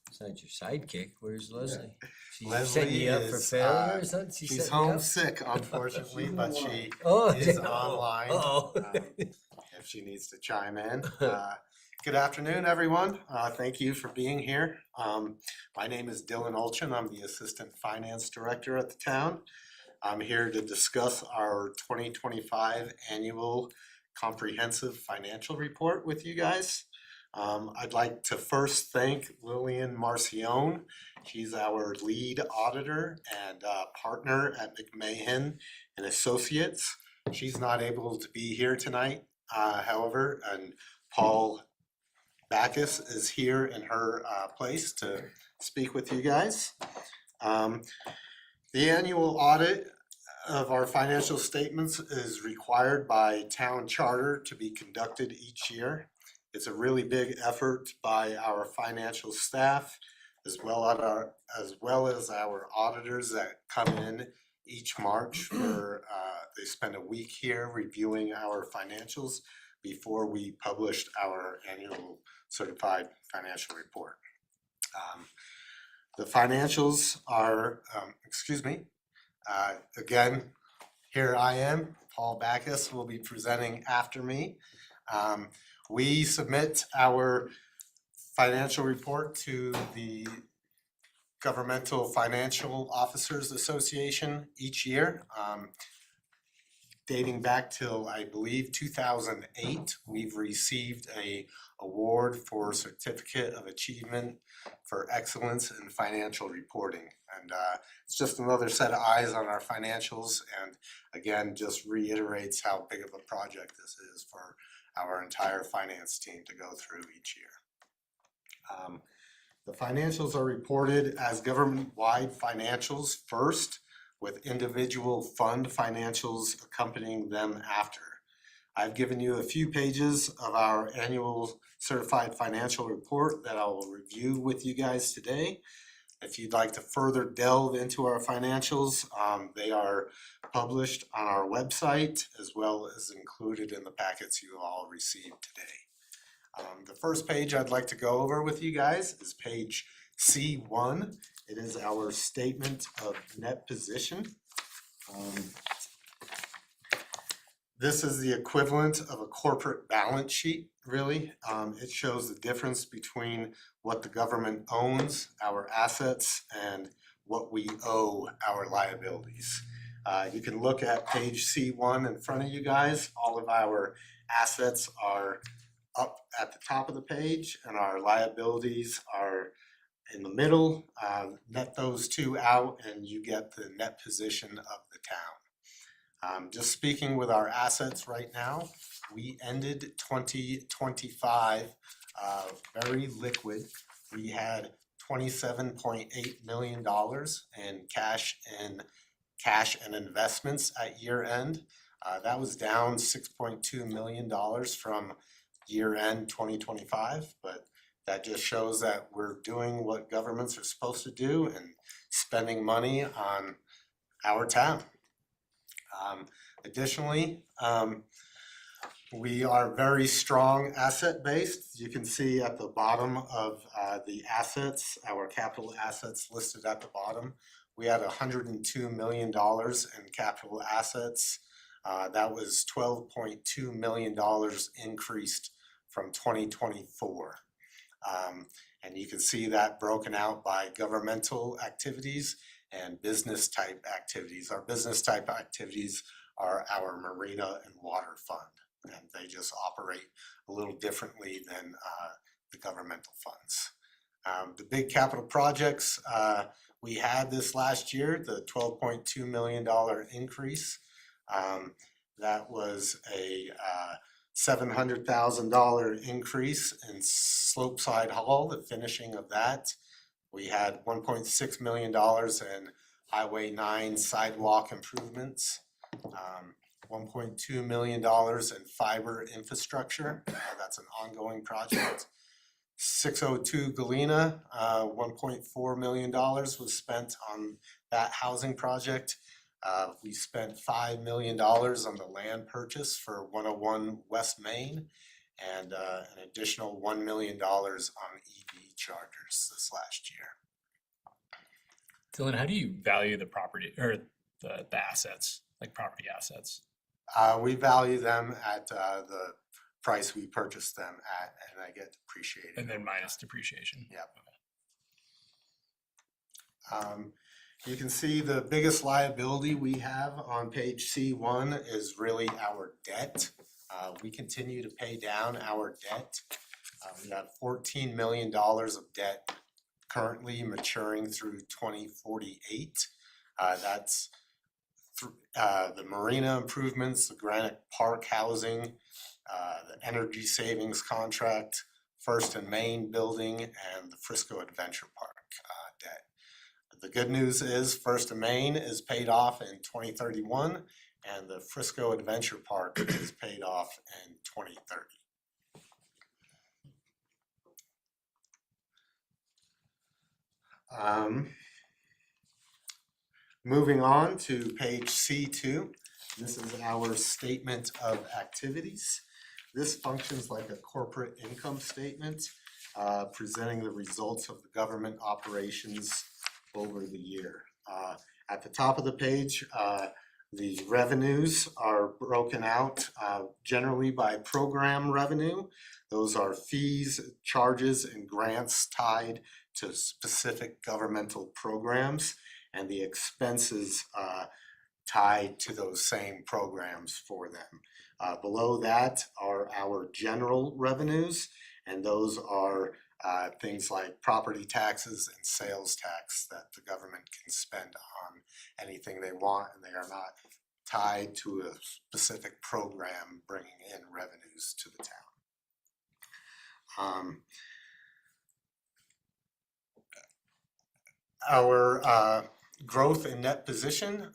H: Besides your sidekick, where's Leslie? She's
G: Leslie
H: setting you up for
G: is,
H: failure or something?
G: She's
H: setting you up?
G: homesick, unfortunately, but she
H: Oh,
G: is
H: yeah.
G: online.
H: Uh-oh.
G: If she needs to chime in. Good afternoon, everyone. Thank you for being here. My name is Dylan Olchin. I'm the Assistant Finance Director at the town. I'm here to discuss our 2025 Annual Comprehensive Financial Report with you guys. I'd like to first thank Lillian Marcione. She's our lead auditor and partner at McMahon and Associates. She's not able to be here tonight, however, and Paul Backus is here in her place to speak with you guys. The annual audit of our financial statements is required by town charter to be conducted each year. It's a really big effort by our financial staff as well as our auditors that come in each March where they spend a week here reviewing our financials before we published our annual certified financial report. The financials are, again, here I am, Paul Backus will be presenting after me. We submit our financial report to the Governmental Financial Officers Association each year. Dating back till, I believe, 2008, we've received a award for Certificate of Achievement for Excellence in Financial Reporting. And it's just another set of eyes on our financials and again, just reiterates how big of a project this is for our entire finance team to go through each year. The financials are reported as government-wide financials first, with individual fund financials accompanying them after. I've given you a few pages of our annual certified financial report that I will review with you guys today. If you'd like to further delve into our financials, they are published on our website as well as included in the packets you all received today. The first page I'd like to go over with you guys is page C1. It is our statement of net position. This is the equivalent of a corporate balance sheet, really. It shows the difference between what the government owns, our assets, and what we owe, our liabilities. You can look at page C1 in front of you guys. All of our assets are up at the top of the page and our liabilities are in the middle. Net those two out and you get the net position of the town. Just speaking with our assets right now, we ended 2025 very liquid. We had $27.8 million in cash and investments at year end. That was down $6.2 million from year end 2025, but that just shows that we're doing what governments are supposed to do and spending money on our town. Additionally, we are very strong asset based. You can see at the bottom of the assets, our capital assets listed at the bottom. We had $102 million in capital assets. That was $12.2 million increased from 2024. And you can see that broken out by governmental activities and business type activities. Our business type activities are our marina and water fund, and they just operate a little differently than the governmental funds. The big capital projects we had this last year, the $12.2 million increase, that was a $700,000 increase in Slopeside Hall, the finishing of that. We had $1.6 million in Highway 9 sidewalk improvements, $1.2 million in fiber infrastructure. That's an ongoing project. 602 Galena, $1.4 million was spent on that housing project. We spent $5 million on the land purchase for 101 West Main and an additional $1 million on EV chargers this last year.
B: Dylan, how do you value the property or the assets, like property assets?
G: We value them at the price we purchased them at, and I get depreciated.
B: And then minus depreciation?
G: Yep. You can see the biggest liability we have on page C1 is really our debt. We continue to pay down our debt. We have $14 million of debt currently maturing through 2048. That's the marina improvements, the Granite Park housing, the energy savings contract, First and Main building, and the Frisco Adventure Park debt. The good news is First and Main is paid off in 2031 and the Frisco Adventure Park is paid off in 2030. Moving on to page C2, this is our statement of activities. This functions like a corporate income statement, presenting the results of the government operations over the year. At the top of the page, the revenues are broken out generally by program revenue. Those are fees, charges, and grants tied to specific governmental programs, and the expenses tied to those same programs for them. Below that are our general revenues, and those are things like property taxes and sales tax that the government can spend on anything they want, and they are not tied to a specific program bringing in revenues to the town. our growth in net position,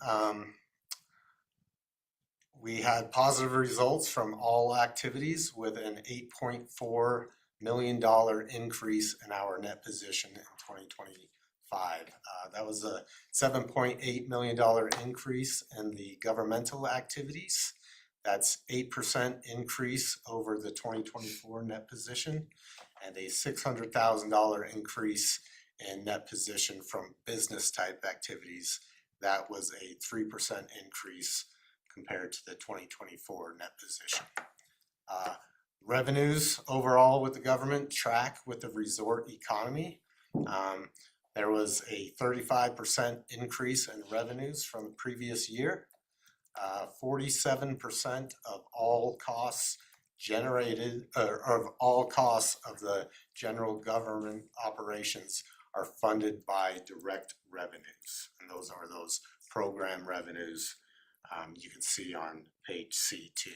G: we had positive results from all activities with an $8.4 million increase in our net position in 2025. That was a $7.8 million increase in the governmental activities. That's 8% increase over the 2024 net position, and a $600,000 increase in net position from business type activities. That was a 3% increase compared to the 2024 net position. Revenues overall with the government track with the resort economy. There was a 35% increase in revenues from the previous year. 47% of all costs generated, or of all costs of the general government operations are funded by direct revenues. And those are those program revenues you can see on page C2.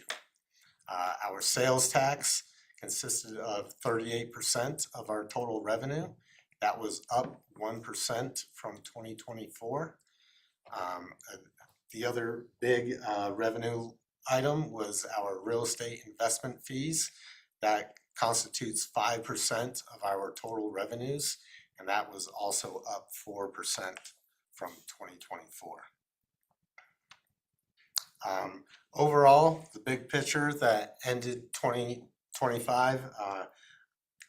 G: Our sales tax consisted of 38% of our total revenue. That was up 1% from 2024. The other big revenue item was our real estate investment fees. That constitutes 5% of our total revenues, and that was also up 4% from 2024. Overall, the big picture that ended 2025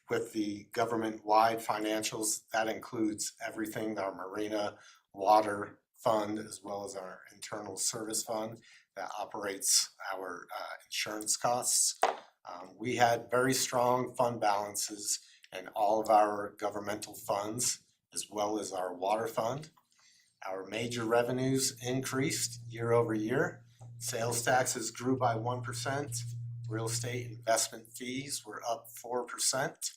G: with the government-wide financials, that includes everything, our marina, water fund, as well as our internal service fund that operates our insurance costs. We had very strong fund balances in all of our governmental funds, as well as our water fund. Our major revenues increased year over year. Sales taxes grew by 1%. Real estate investment fees were up 4%.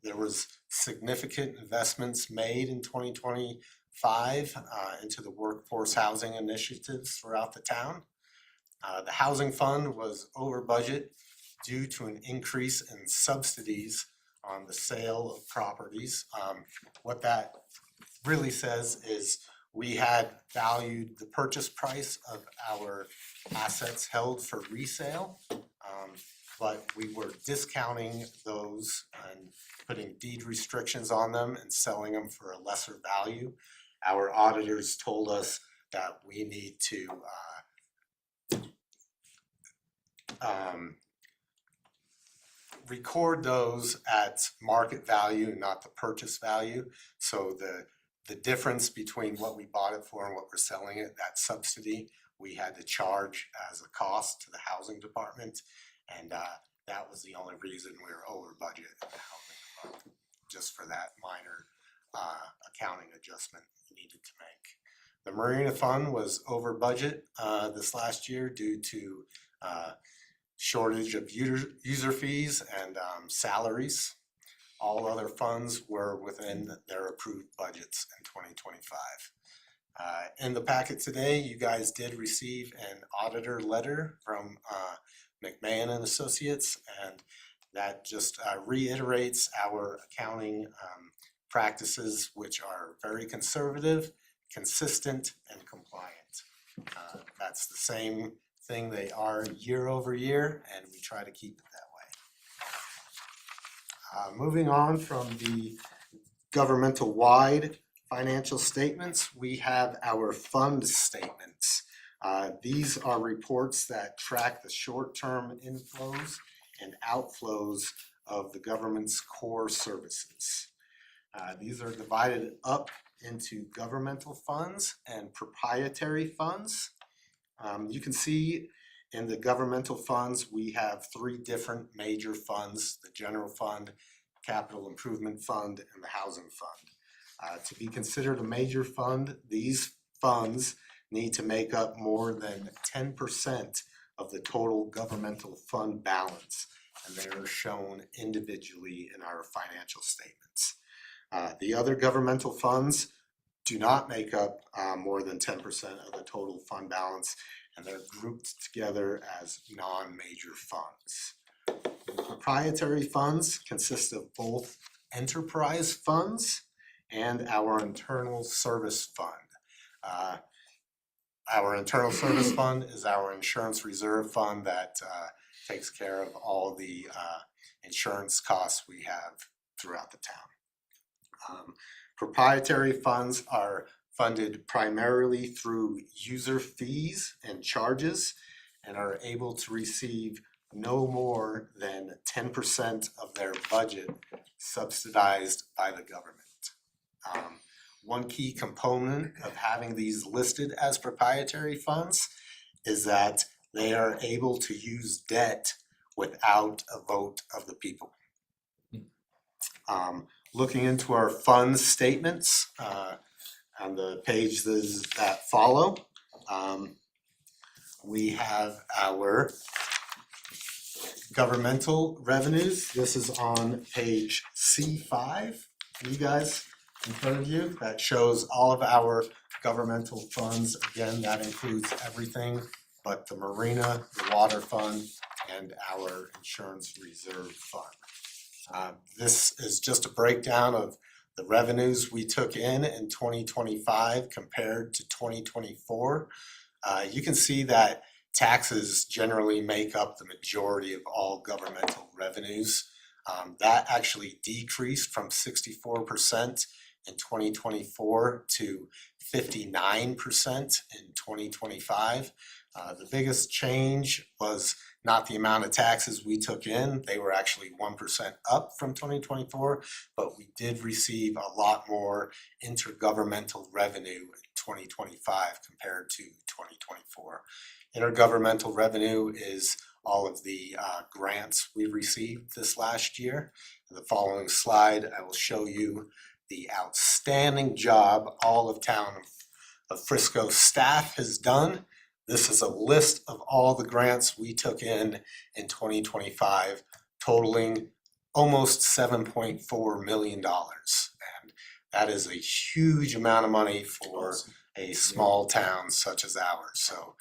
G: There was significant investments made in 2025 into the workforce housing initiatives throughout the town. The housing fund was over budget due to an increase in subsidies on the sale of properties. What that really says is we had valued the purchase price of our assets held for resale, but we were discounting those and putting deed restrictions on them and selling them for a lesser value. Our auditors told us that we need to record those at market value, not the purchase value. So the difference between what we bought it for and what we're selling it, that subsidy, we had to charge as a cost to the housing department. And that was the only reason we were over budget in the housing department, just for that minor accounting adjustment we needed to make. The Marina Fund was over budget this last year due to shortage of user fees and salaries. All other funds were within their approved budgets in 2025. In the packet today, you guys did receive an auditor letter from McMahon and Associates, and that just reiterates our accounting practices, which are very conservative, consistent, and compliant. That's the same thing they are year over year, and we try to keep it that way. Moving on from the governmental-wide financial statements, we have our fund statements. These are reports that track the short-term inflows and outflows of the government's core services. These are divided up into governmental funds and proprietary funds. You can see in the governmental funds, we have three different major funds: the general fund, capital improvement fund, and the housing fund. To be considered a major fund, these funds need to make up more than 10% of the total governmental fund balance, and they are shown individually in our financial statements. The other governmental funds do not make up more than 10% of the total fund balance, and they're grouped together as non-major funds. The proprietary funds consist of both enterprise funds and our internal service fund. Our internal service fund is our insurance reserve fund that takes care of all the insurance costs we have throughout the town. Proprietary funds are funded primarily through user fees and charges and are able to receive no more than 10% of their budget subsidized by the government. One key component of having these listed as proprietary funds is that they are able to use debt without a vote of the people. Looking into our fund statements, on the pages that follow, we have our governmental revenues. This is on page C5, you guys, in front of you. That shows all of our governmental funds. Again, that includes everything but the marina, the water fund, and our insurance reserve fund. This is just a breakdown of the revenues we took in 2025 compared to 2024. You can see that taxes generally make up the majority of all governmental revenues. That actually decreased from 64% in 2024 to 59% in 2025. The biggest change was not the amount of taxes we took in. They were actually 1% up from 2024, but we did receive a lot more intergovernmental revenue in 2025 compared to 2024. Intergovernmental revenue is all of the grants we received this last year. In the following slide, I will show you the outstanding job all of town of Frisco staff has done. This is a list of all the grants we took in 2025, totaling almost $7.4 million. And that is a huge amount of money for a small town such as ours. So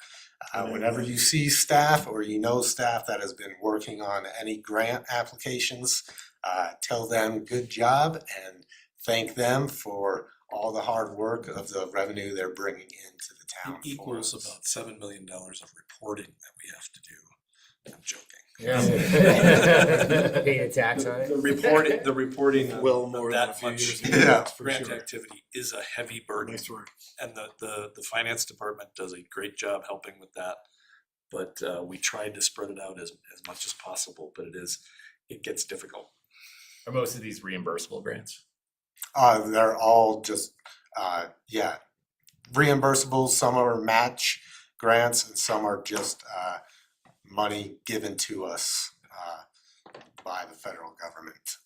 G: whenever you see staff or you know staff that has been working on any grant applications, tell them good job and thank them for all the hard work of the revenue they're bringing into the town.
F: It equals
G: for us.
F: about $7 million of reporting that we have to do. I'm joking.
H: Yeah. Paying a tax on it?
F: The reporting
J: Well, more than a
F: that
J: few
F: much
J: years
G: ago, that's
J: for
F: grant
J: sure.
F: activity is a heavy burden.
J: Nice work.
F: And the finance department does a great job helping with that. But we tried to spread it out as much as possible, but it gets difficult.
B: Are most of these reimbursable grants?
G: They're all just, reimbursable. Some are match grants and some are just money given to us by the federal government.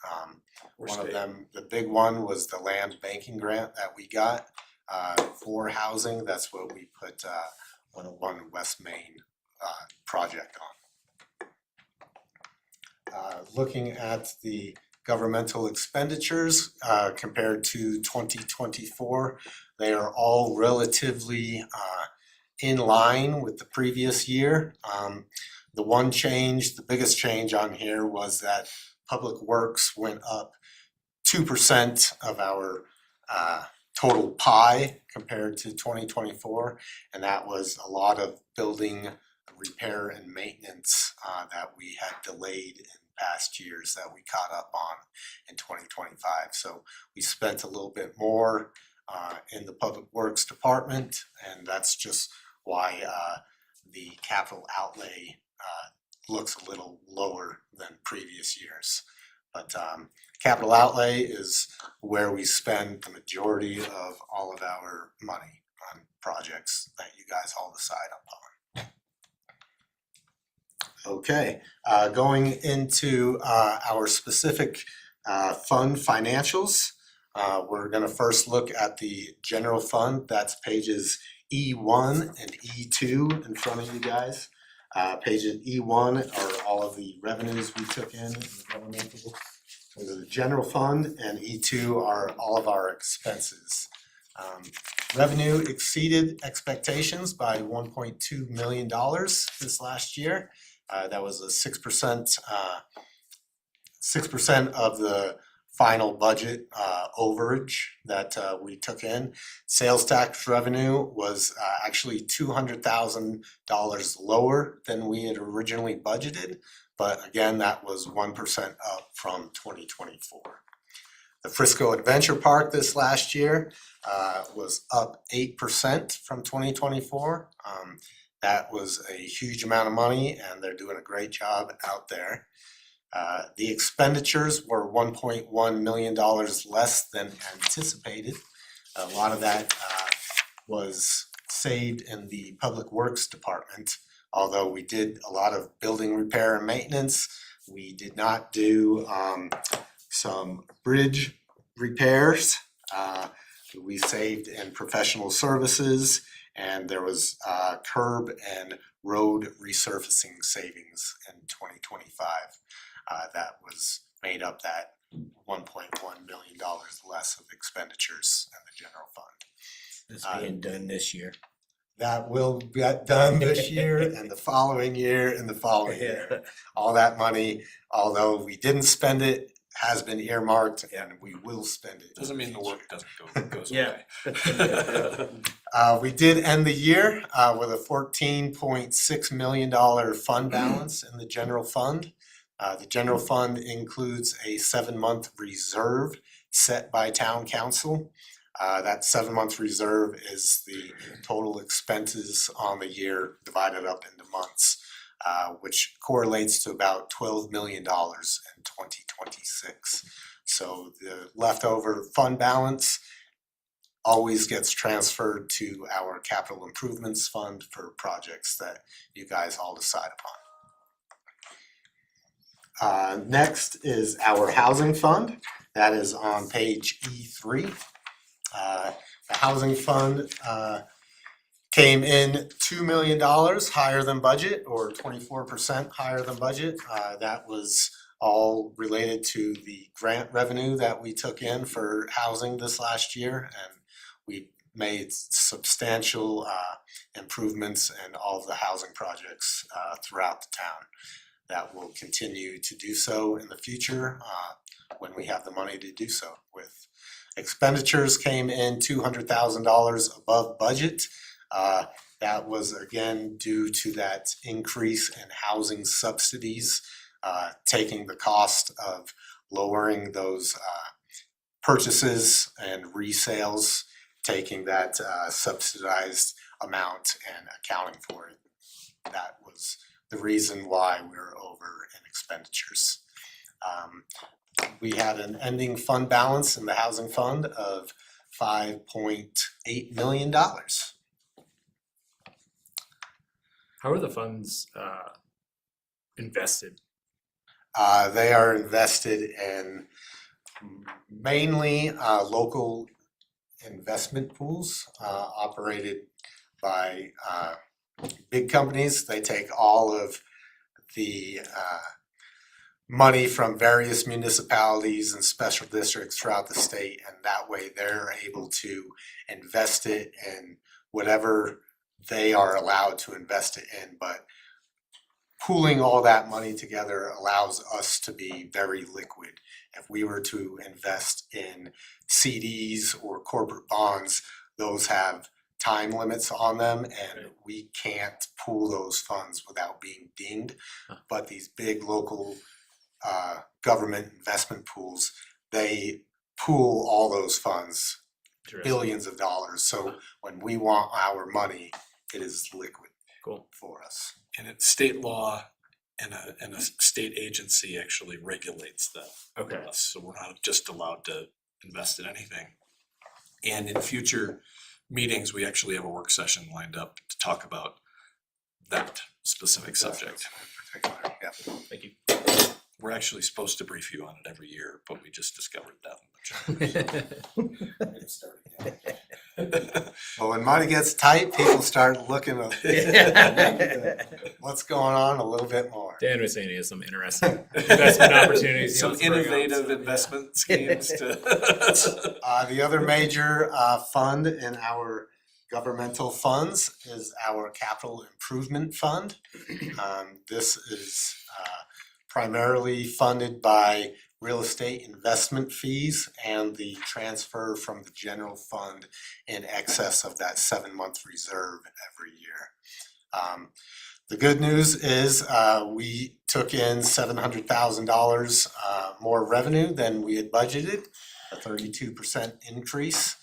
G: One of them, the big one, was the land banking grant that we got for housing. That's what we put 101 West Main project on. Looking at the governmental expenditures compared to 2024, they are all relatively in line with the previous year. The one change, the biggest change on here was that Public Works went up 2% of our total pie compared to 2024, and that was a lot of building repair and maintenance that we had delayed in past years that we caught up on in 2025. So we spent a little bit more in the Public Works Department, and that's just why the capital outlay looks a little lower than previous years. But capital outlay is where we spend the majority of all of our money on projects that you guys all decide upon. Okay, going into our specific fund financials, we're gonna first look at the general fund. That's pages E1 and E2 in front of you guys. Pages E1 are all of the revenues we took in the governmental, the general fund, and E2 are all of our expenses. Revenue exceeded expectations by $1.2 million this last year. That was a 6% of the final budget overage that we took in. Sales tax revenue was actually $200,000 lower than we had originally budgeted, but again, that was 1% up from 2024. The Frisco Adventure Park this last year was up 8% from 2024. That was a huge amount of money and they're doing a great job out there. The expenditures were $1.1 million less than anticipated. A lot of that was saved in the Public Works Department. Although we did a lot of building repair and maintenance, we did not do some bridge repairs. We saved in professional services, and there was curb and road resurfacing savings in 2025. That was made up that $1.1 million less of expenditures in the general fund.
H: That's being done this year.
G: That will get done this year and the following year and the following year. All that money, although we didn't spend it, has been earmarked and we will spend it.
F: Doesn't mean the work doesn't goes
H: Yeah.
F: away.
G: We did end the year with a $14.6 million fund balance in the general fund. The general fund includes a 7-month reserve set by town council. That 7-month reserve is the total expenses on the year divided up into months, which correlates to about $12 million in 2026. So the leftover fund balance always gets transferred to our capital improvements fund for projects that you guys all decide upon. Next is our housing fund. That is on page E3. The housing fund came in $2 million higher than budget, or 24% higher than budget. That was all related to the grant revenue that we took in for housing this last year, and we made substantial improvements in all of the housing projects throughout the town. That will continue to do so in the future when we have the money to do so with. Expenditures came in $200,000 above budget. That was again due to that increase in housing subsidies, taking the cost of lowering those purchases and resales, taking that subsidized amount and accounting for it. That was the reason why we're over in expenditures. We had an ending fund balance in the housing fund of $5.8 million.
B: How are the funds invested?
G: They are invested in mainly local investment pools operated by big companies. They take all of the money from various municipalities and special districts throughout the state, and that way they're able to invest it in whatever they are allowed to invest it in. But pooling all that money together allows us to be very liquid. If we were to invest in CDs or corporate bonds, those have time limits on them and we can't pool those funds without being dinged. But these big local government investment pools, they pool all those funds, billions of dollars. So when we want our money, it is liquid
B: Cool.
G: for us.
F: And it's state law and a state agency actually regulates them.
B: Okay.
F: So we're not just allowed to invest in anything. And in future meetings, we actually have a work session lined up to talk about that specific subject.
G: Particular, yeah.
B: Thank you.
F: We're actually supposed to brief you on it every year, but we just discovered that in the chapters.
G: Well, when money gets tight, people start looking at what's going on a little bit more.
B: Dan was saying he has some interesting investment opportunities. he
F: Some
B: wants to bring up,
F: innovative
B: so,
F: investment schemes to.
G: The other major fund in our governmental funds is our capital improvement fund. This is primarily funded by real estate investment fees and the transfer from the general fund in excess of that 7-month reserve every year. The good news is we took in $700,000 more revenue than we had budgeted, a 32% increase.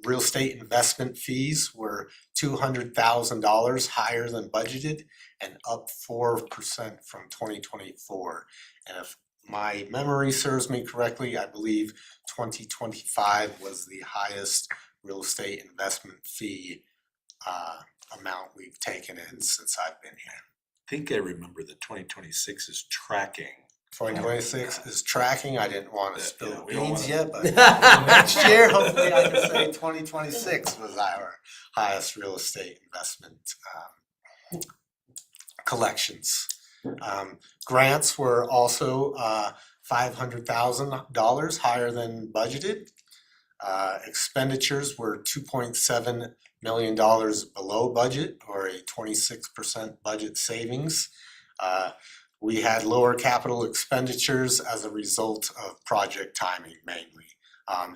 G: Real estate investment fees were $200,000 higher than budgeted and up 4% from 2024. And if my memory serves me correctly, I believe 2025 was the highest real estate investment fee amount we've taken in since I've been here.
F: I think I remember that 2026 is tracking.
G: 2026 is tracking. I didn't want to
F: Yeah,
G: spill
F: yeah,
G: the
F: we don't
G: beans
F: wanna-
G: yet, but next year, hopefully I can say 2026 was our highest real estate investment collections. Grants were also $500,000 higher than budgeted. Expenditures were $2.7 million below budget, or a 26% budget savings. We had lower capital expenditures as a result of project timing mainly.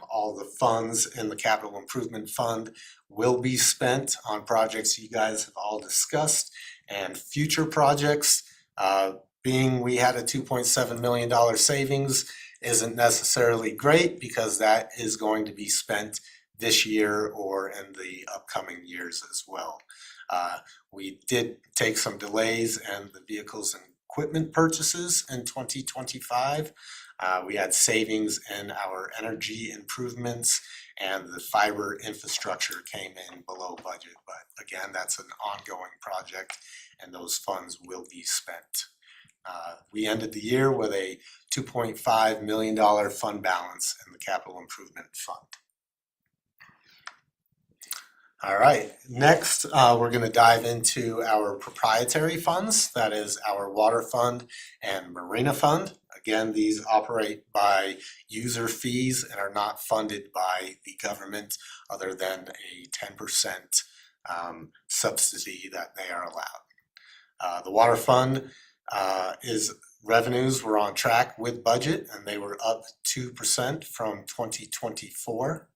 G: All the funds in the capital improvement fund will be spent on projects you guys have all discussed, and future projects, being we had a $2.7 million savings, isn't necessarily great because that is going to be spent this year or in the upcoming years as well. We did take some delays in the vehicles and equipment purchases in 2025. We had savings in our energy improvements, and the fiber infrastructure came in below budget. But again, that's an ongoing project and those funds will be spent. We ended the year with a $2.5 million fund balance in the capital improvement fund. All right, next we're going to dive into our proprietary funds, that is our water fund and marina fund. Again, these operate by user fees and are not funded by the government other than a 10% subsidy that they are allowed. The water fund revenues were on track with budget and they were up 2% from 2024.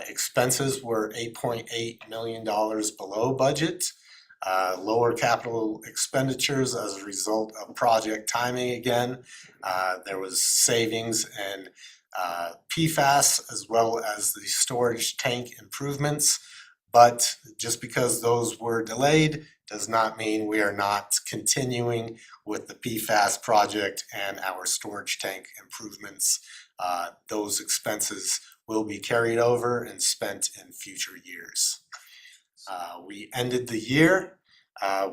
G: Expenses were $8.8 million below budget. Lower capital expenditures as a result of project timing again. There was savings in PFAS as well as the storage tank improvements. But just because those were delayed does not mean we are not continuing with the PFAS project and our storage tank improvements. Those expenses will be carried over and spent in future years. We ended the year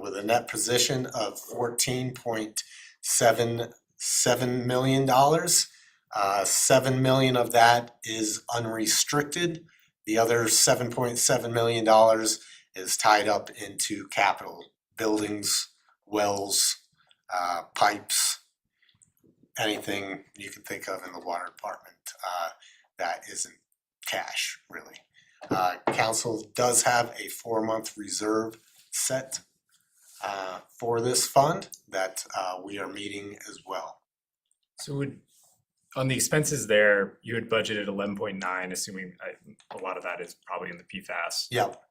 G: with a net position of $14.77 million. $7 million of that is unrestricted. The other $7.7 million is tied up into capital, buildings, wells, pipes, anything you can think of in the water department that isn't cash, really. Council does have a 4-month reserve set for this fund that we are meeting as well.
B: So on the expenses there, you had budgeted 11.9, assuming a lot of that is probably in the PFAS.
G: Yep.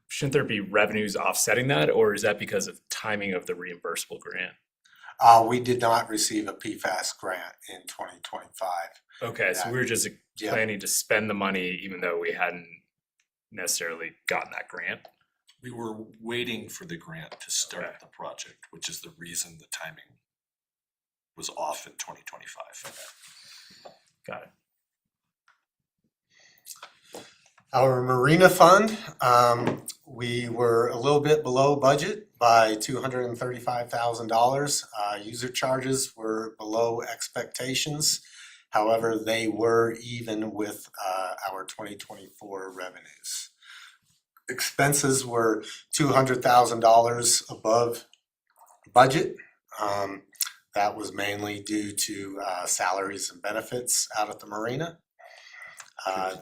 B: Shouldn't there be revenues offsetting that, or is that because of timing of the reimbursable grant?
G: We did not receive a PFAS grant in 2025.
B: Okay, so we were just
G: Yeah.
B: planning to spend the money even though we hadn't necessarily gotten that grant.
F: We were waiting for the grant to start
B: Okay.
F: the project, which is the reason the timing was off in 2025.
B: Got it.
G: Our marina fund, we were a little bit below budget by $235,000. User charges were below expectations. However, they were even with our 2024 revenues. Expenses were $200,000 above budget. That was mainly due to salaries and benefits out at the marina.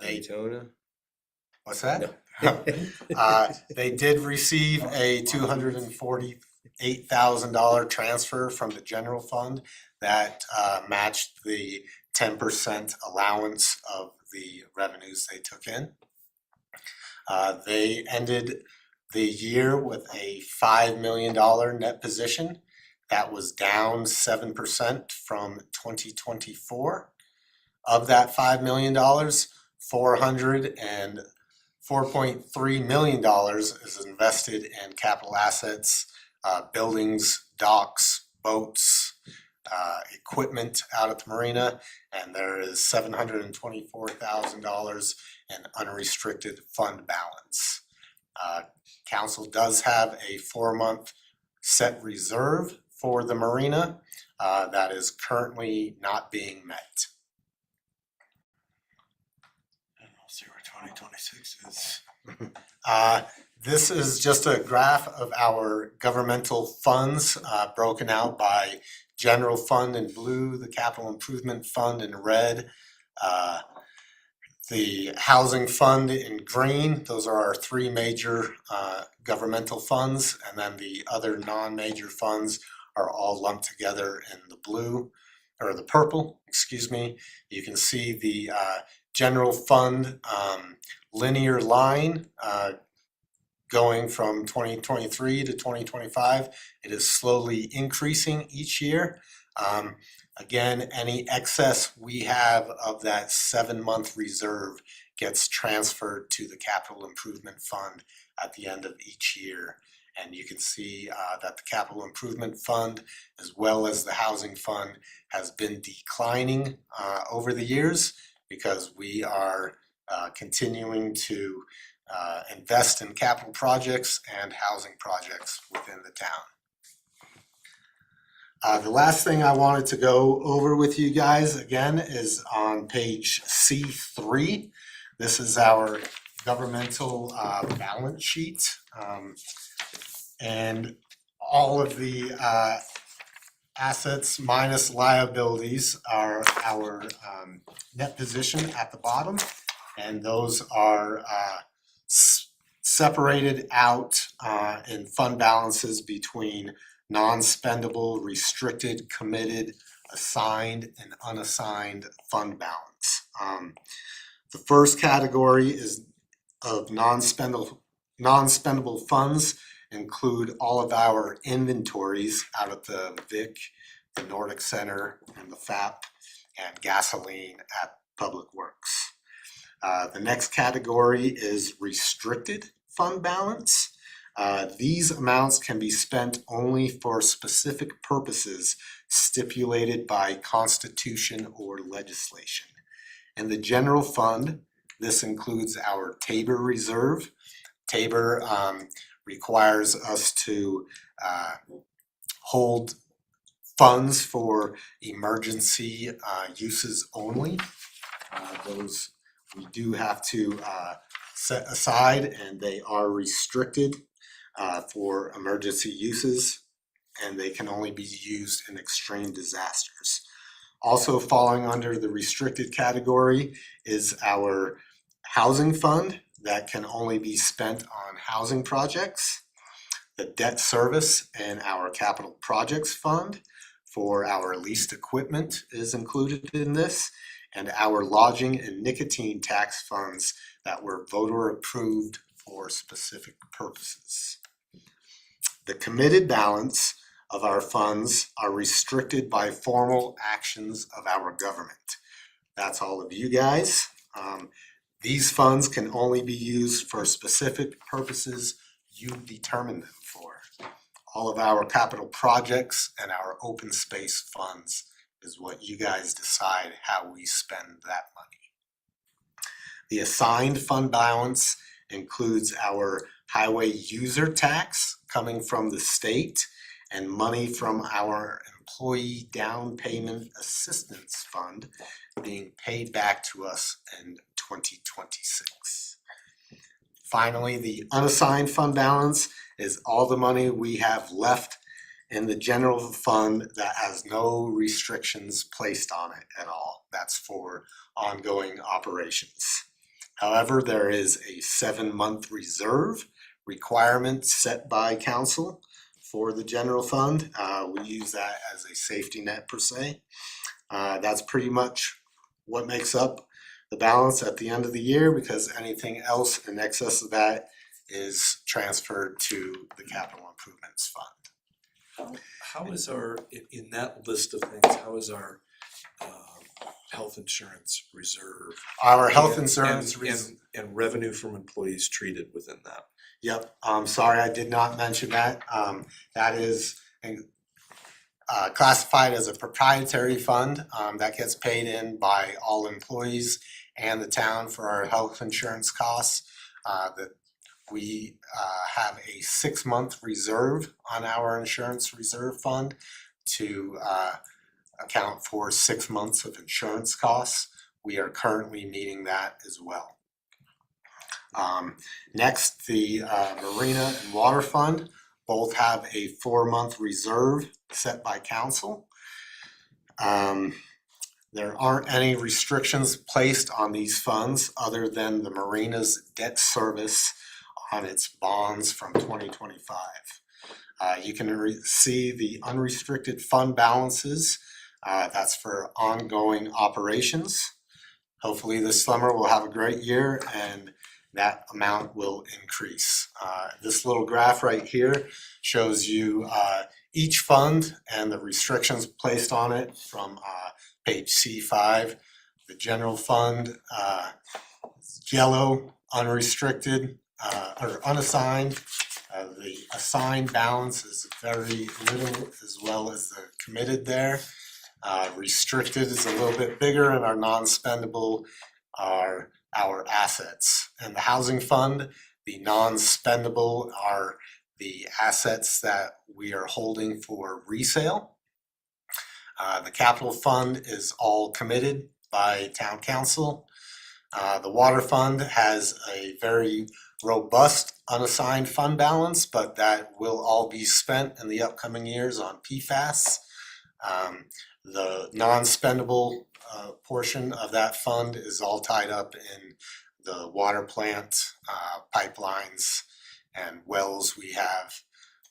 H: Daytona?
G: What's that? They did receive a $240,000 $8,000 transfer from the general fund that matched the 10% allowance of the revenues they took in. They ended the year with a $5 million net position. That was down 7% from 2024. Of that $5 million, $404.3 million is invested in capital assets, buildings, docks, boats, equipment out at the marina, and there is $724,000 in unrestricted fund balance. Council does have a 4-month set reserve for the marina that is currently not being met. I don't see where 2026 is. This is just a graph of our governmental funds broken out by general fund in blue, the capital improvement fund in red, the housing fund in green. Those are our 3 major governmental funds, and then the other non-major funds are all lumped together in the blue, or the purple, excuse me. You can see the general fund linear line going from 2023 to 2025. It is slowly increasing each year. Again, any excess we have of that 7-month reserve gets transferred to the capital improvement fund at the end of each year. And you can see that the capital improvement fund, as well as the housing fund, has been declining over the years because we are continuing to invest in capital projects and housing projects within the town. The last thing I wanted to go over with you guys again is on page C3. This is our governmental balance sheet. And all of the assets minus liabilities are our net position at the bottom. And those are separated out in fund balances between non-spendable, restricted, committed, assigned, and unassigned fund balance. The first category is of non-spendable funds include all of our inventories out at the VIC, the Nordic Center, and the FAP, and gasoline at Public Works. The next category is restricted fund balance. These amounts can be spent only for specific purposes stipulated by constitution or legislation. In the general fund, this includes our Tabor Reserve. Tabor requires us to hold funds for emergency uses only. Those we do have to set aside, and they are restricted for emergency uses, and they can only be used in extreme disasters. Also falling under the restricted category is our housing fund that can only be spent on housing projects. The debt service and our capital projects fund for our leased equipment is included in this, and our lodging and nicotine tax funds that were voter approved for specific purposes. The committed balance of our funds are restricted by formal actions of our government. That's all of you guys. These funds can only be used for specific purposes you determine them for. All of our capital projects and our open space funds is what you guys decide how we spend that money. The assigned fund balance includes our highway user tax coming from the state and money from our employee down payment assistance fund being paid back to us in 2026. Finally, the unassigned fund balance is all the money we have left in the general fund that has no restrictions placed on it at all. That's for ongoing operations. However, there is a 7-month reserve requirement set by council for the general fund. We use that as a safety net per se. That's pretty much what makes up the balance at the end of the year, because anything else in excess of that is transferred to the capital improvements fund.
F: How is our, in that list of things, how is our health insurance reserve?
G: Our health
F: and-
G: insurance
F: and revenue from employees treated within that?
G: Yep, sorry, I did not mention that. That is classified as a proprietary fund that gets paid in by all employees and the town for our health insurance costs. That we have a 6-month reserve on our insurance reserve fund to account for 6 months of insurance costs. We are currently meeting that as well. Next, the Marina and Water Fund both have a 4-month reserve set by council. There aren't any restrictions placed on these funds other than the Marina's debt service on its bonds from 2025. You can see the unrestricted fund balances. That's for ongoing operations. Hopefully this summer we'll have a great year and that amount will increase. This little graph right here shows you each fund and the restrictions placed on it from page C5. The general fund, yellow, unrestricted or unassigned. The assigned balance is very little, as well as the committed there. Restricted is a little bit bigger, and our non-spendable are our assets. And the housing fund, the non-spendable are the assets that we are holding for resale. The capital fund is all committed by town council. The water fund has a very robust unassigned fund balance, but that will all be spent in the upcoming years on PFAS. The non-spendable portion of that fund is all tied up in the water plant, pipelines, and wells we have.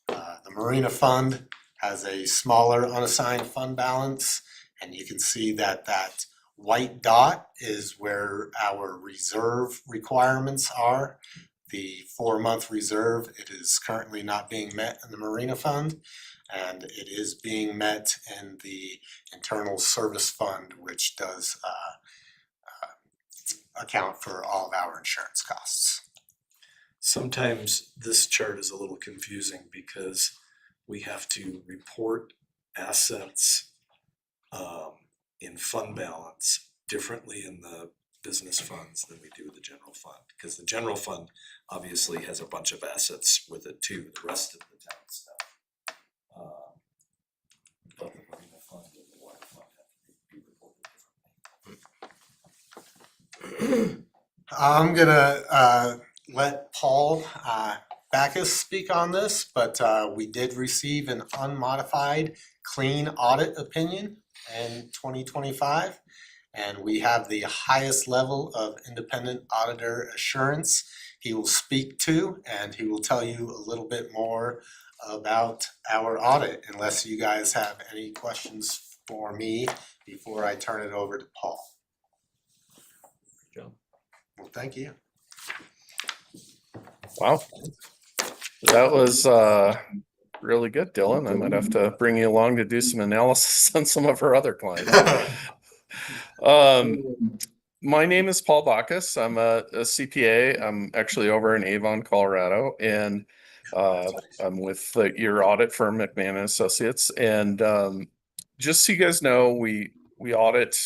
G: The Marina Fund has a smaller unassigned fund balance, and you can see that that white dot is where our reserve requirements are. The 4-month reserve, it is currently not being met in the Marina Fund, and it is being met in the Internal Service Fund, which does account for all of our insurance costs.
F: Sometimes this chart is a little confusing because we have to report assets in fund balance differently in the business funds than we do the general fund. Because the general fund obviously has a bunch of assets with it too, the rest of the town stuff. But the Marina Fund and the Water Fund have to be reported differently.
G: I'm gonna let Paul Backus speak on this, but we did receive an unmodified clean audit opinion in 2025. And we have the highest level of independent auditor assurance he will speak to, and he will tell you a little bit more about our audit, unless you guys have any questions for me before I turn it over to Paul.
B: Good job.
G: Well, thank you.
I: Wow. That was really good, Dylan. I might have to bring you along to do some analysis on some of our other clients. My name is Paul Backus. I'm a CPA. I'm actually over in Avon, Colorado, and I'm with your audit firm, McMahon Associates. And just so you guys know, we audit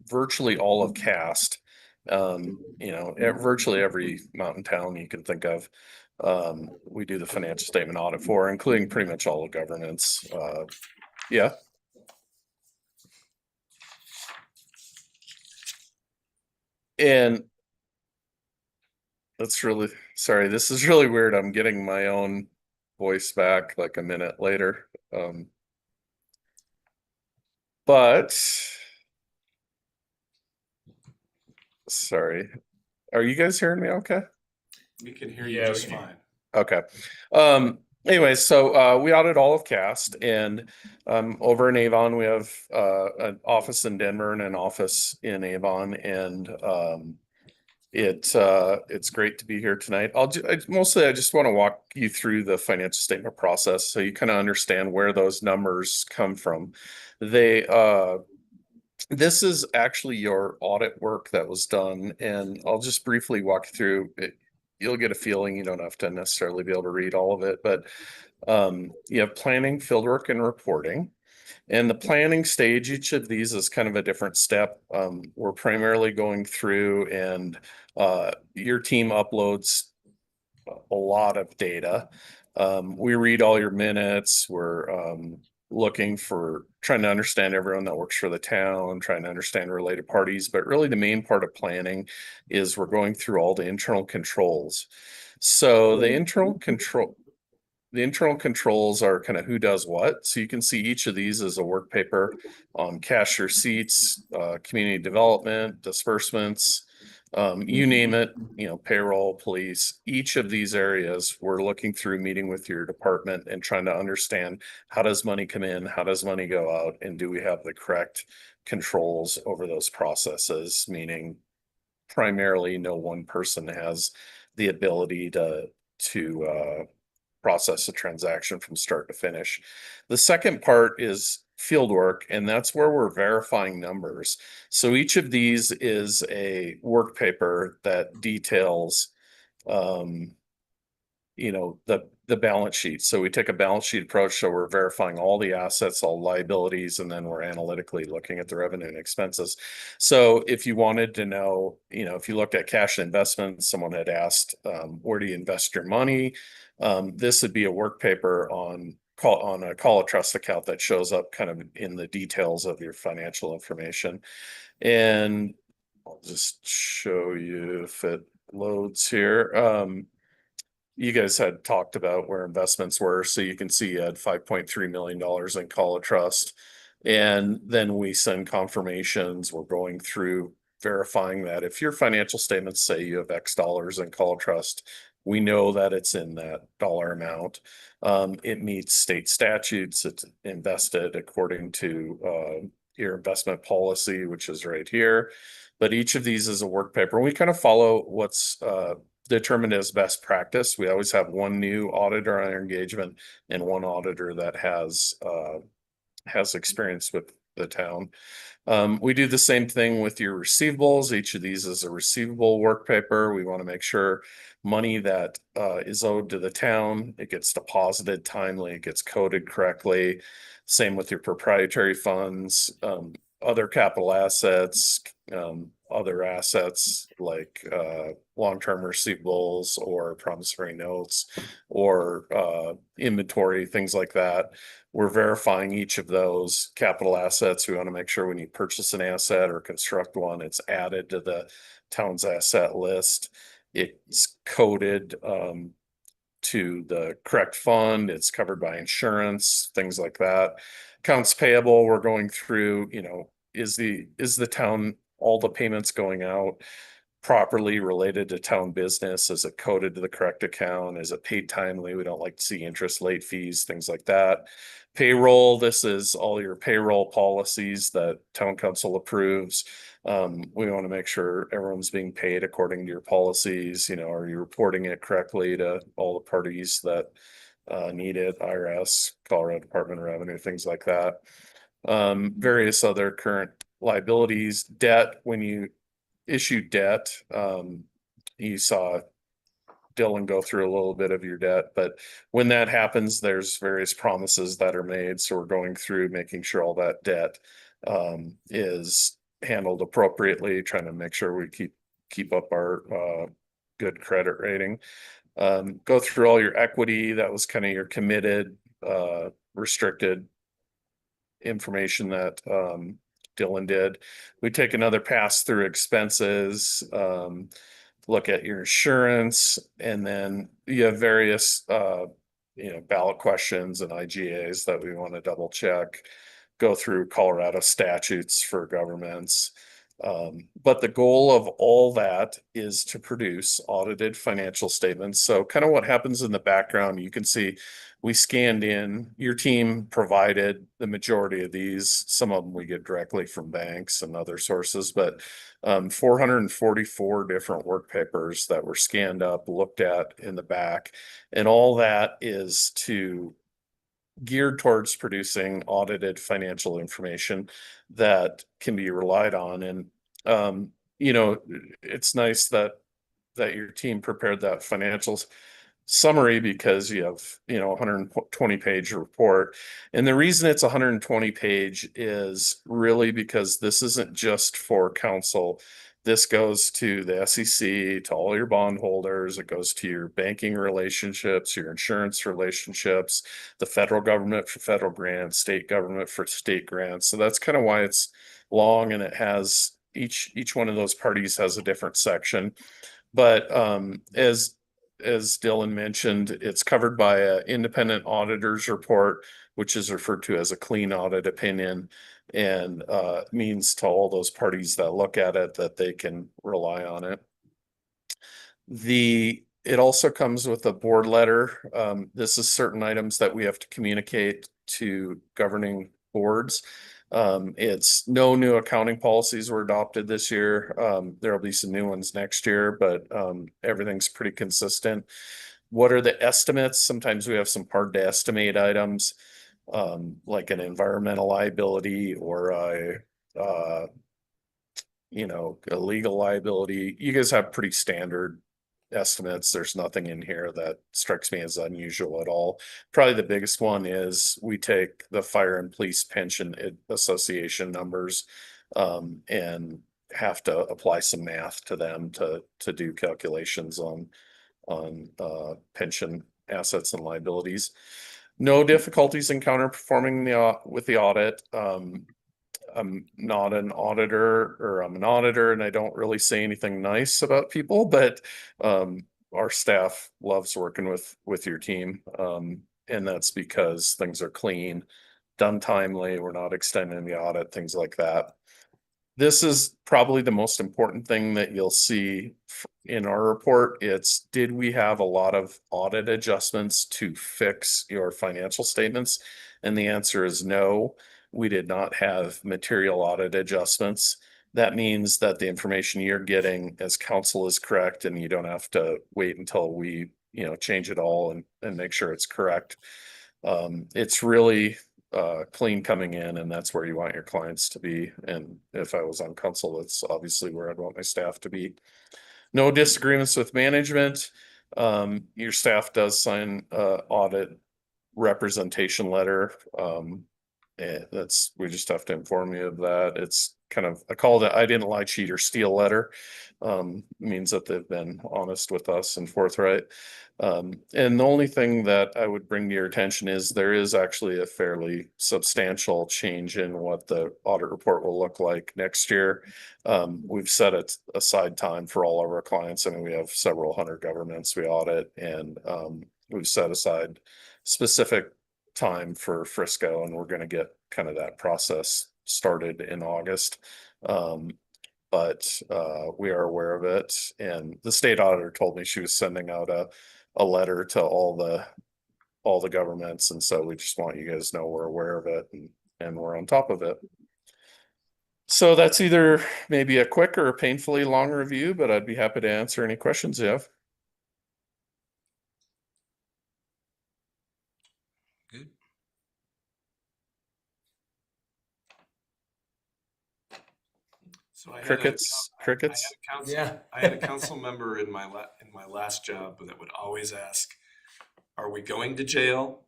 I: virtually all of CAST. Virtually every mountain town you can think of. We do the financial statement audit for, including pretty much all of governance. Yeah. And that's really, sorry, this is really weird. I'm getting my own voice back like a minute later. But sorry, are you guys hearing me okay?
F: We can hear you
B: Yeah, we
F: just
B: can.
F: fine.
I: Okay. Anyway, so we audit all of CAST, and over in Avon, we have an office in Denver and an office in Avon, and it's great to be here tonight. Mostly I just want to walk you through the financial statement process so you kind of understand where those numbers come from. This is actually your audit work that was done, and I'll just briefly walk through it. You'll get a feeling, you don't have to necessarily be able to read all of it, but you have planning, fieldwork, and reporting. And the planning stage, each of these is kind of a different step. We're primarily going through, and your team uploads a lot of data. We read all your minutes. We're trying to understand everyone that works for the town, trying to understand related parties. But really the main part of planning is we're going through all the internal controls. So the internal controls are kind of who does what. So you can see each of these as a work paper on cash receipts, community development, disbursements, you name it, payroll, police. Each of these areas, we're looking through, meeting with your department and trying to understand, how does money come in? How does money go out? And do we have the correct controls over those processes? Meaning primarily no one person has the ability to process a transaction from start to finish. The second part is field work, and that's where we're verifying numbers. So each of these is a work paper that details the balance sheet. So we take a balance sheet approach, so we're verifying all the assets, all liabilities, and then we're analytically looking at the revenue and expenses. So if you wanted to know, if you looked at cash and investments, someone had asked, where do you invest your money? This would be a work paper on a Call a Trust account that shows up kind of in the details of your financial information. And I'll just show you if it loads here. You guys had talked about where investments were, so you can see you had $5.3 million in Call a Trust. And then we send confirmations. We're going through verifying that if your financial statements say you have X dollars in Call a Trust, we know that it's in that dollar amount. It meets state statutes. It's invested according to your investment policy, which is right here. But each of these is a work paper. We kind of follow what's determined as best practice. We always have one new auditor on our engagement and one auditor that has experience with the town. We do the same thing with your receivables. Each of these is a receivable work paper. We want to make sure money that is owed to the town, it gets deposited timely, it gets coded correctly. Same with your proprietary funds, other capital assets, other assets like long-term receivables or promissory notes or inventory, things like that. We're verifying each of those capital assets. We want to make sure when you purchase an asset or construct one, it's added to the town's asset list. It's coded to the correct fund. It's covered by insurance, things like that. Accounts payable, we're going through, is the town, all the payments going out properly related to town business? Is it coded to the correct account? Is it paid timely? We don't like to see interest, late fees, things like that. Payroll, this is all your payroll policies that town council approves. We want to make sure everyone's being paid according to your policies. Are you reporting it correctly to all the parties that need it? IRS, Colorado Department of Revenue, things like that. Various other current liabilities, debt. When you issue debt, you saw Dylan go through a little bit of your debt, but when that happens, there's various promises that are made. So we're going through making sure all that debt is handled appropriately, trying to make sure we keep up our good credit rating. Go through all your equity. That was kind of your committed, restricted information that Dylan did. We take another pass through expenses, look at your insurance, and then you have various ballot questions and IGAs that we want to double check. Go through Colorado statutes for governments. But the goal of all that is to produce audited financial statements. So kind of what happens in the background, you can see we scanned in, your team provided the majority of these. Some of them we get directly from banks and other sources, but 444 different work papers that were scanned up, looked at in the back. And all that is geared towards producing audited financial information that can be relied on. And it's nice that your team prepared that financials summary, because you have 120-page report. And the reason it's 120-page is really because this isn't just for council. This goes to the SEC, to all your bondholders. It goes to your banking relationships, your insurance relationships, the federal government for federal grants, state government for state grants. So that's kind of why it's long, and it has each one of those parties has a different section. But as Dylan mentioned, it's covered by an independent auditor's report, which is referred to as a clean audit opinion, and means to all those parties that look at it that they can rely on it. It also comes with a board letter. This is certain items that we have to communicate to governing boards. It's no new accounting policies were adopted this year. There'll be some new ones next year, but everything's pretty consistent. What are the estimates? Sometimes we have some hard to estimate items, like an environmental liability or a legal liability. You guys have pretty standard estimates. There's nothing in here that strikes me as unusual at all. Probably the biggest one is we take the Fire and Police Pension Association numbers and have to apply some math to them to do calculations on pension assets and liabilities. No difficulties in counterperforming with the audit. I'm not an auditor, or I'm an auditor and I don't really say anything nice about people, but our staff loves working with your team. And that's because things are clean, done timely, we're not extending the audit, things like that. This is probably the most important thing that you'll see in our report. It's, did we have a lot of audit adjustments to fix your financial statements? And the answer is no. We did not have material audit adjustments. That means that the information you're getting as council is correct, and you don't have to wait until we, change it all and make sure it's correct. It's really clean coming in, and that's where you want your clients to be. And if I was on council, that's obviously where I'd want my staff to be. No disagreements with management. Your staff does sign audit representation letter. We just have to inform you of that. It's kind of, I call it, I didn't lie, cheat, or steal letter. Means that they've been honest with us and forthright. And the only thing that I would bring to your attention is there is actually a fairly substantial change in what the audit report will look like next year. We've set it aside time for all of our clients. I mean, we have several hundred governments we audit, and we've set aside specific time for Frisco, and we're going to get kind of that process started in August. But we are aware of it, and the state auditor told me she was sending out a letter to all the governments, and so we just want you guys to know we're aware of it, and we're on top of it. So that's either maybe a quick or a painfully long review, but I'd be happy to answer any questions you have.
H: Good.
F: So I had
I: Crickets.
H: Yeah.
F: I had a council member in my last job that would always ask, "Are we going to jail?"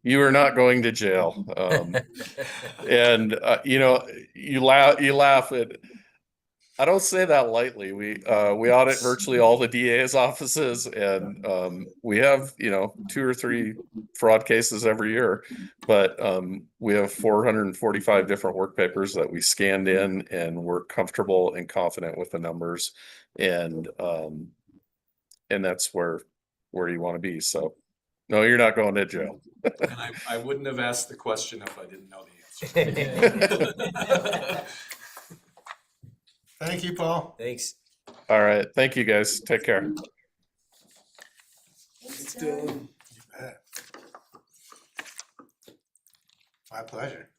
I: You are not going to jail. And you laugh at, I don't say that lightly. We audit virtually all the DA's offices, and we have 2 or 3 fraud cases every year, but we have 445 different work papers that we scanned in, and we're comfortable and confident with the numbers, and that's where you want to be. So no, you're not going to jail.
F: And I wouldn't have asked the question if I didn't know the answer.
G: Thank you, Paul.
H: Thanks.
I: All right. Thank you, guys. Take care.
C: Thanks, Dylan.
G: You bet. My pleasure.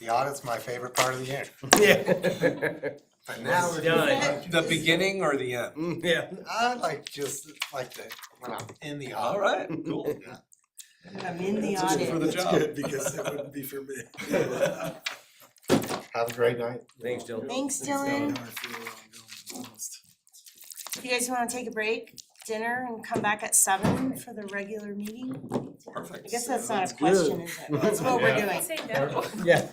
G: The audit's my favorite part of the year.
H: Yeah.
G: But now we're
H: Done.
F: The beginning or the end?
H: Yeah.
G: I like just like the when I'm in the
F: All
G: audit.
F: right, cool.
G: Yeah.
C: When I'm in the
F: That's it for
C: audit.
F: the job.
G: Because it wouldn't be for me. Have a great night.
H: Thanks, Dylan.
C: Thanks, Dylan. You guys wanna take a break, dinner, and come back at 7 for the regular meeting?
F: Perfect.
C: I guess that's not a
H: Sounds
C: question,
H: good.
C: is it? That's what we're
I: Yeah.
C: doing.
D: Say no.
H: Yeah.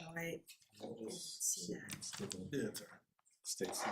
C: Alright. See that.
F: Yeah, it's all right. Stacy.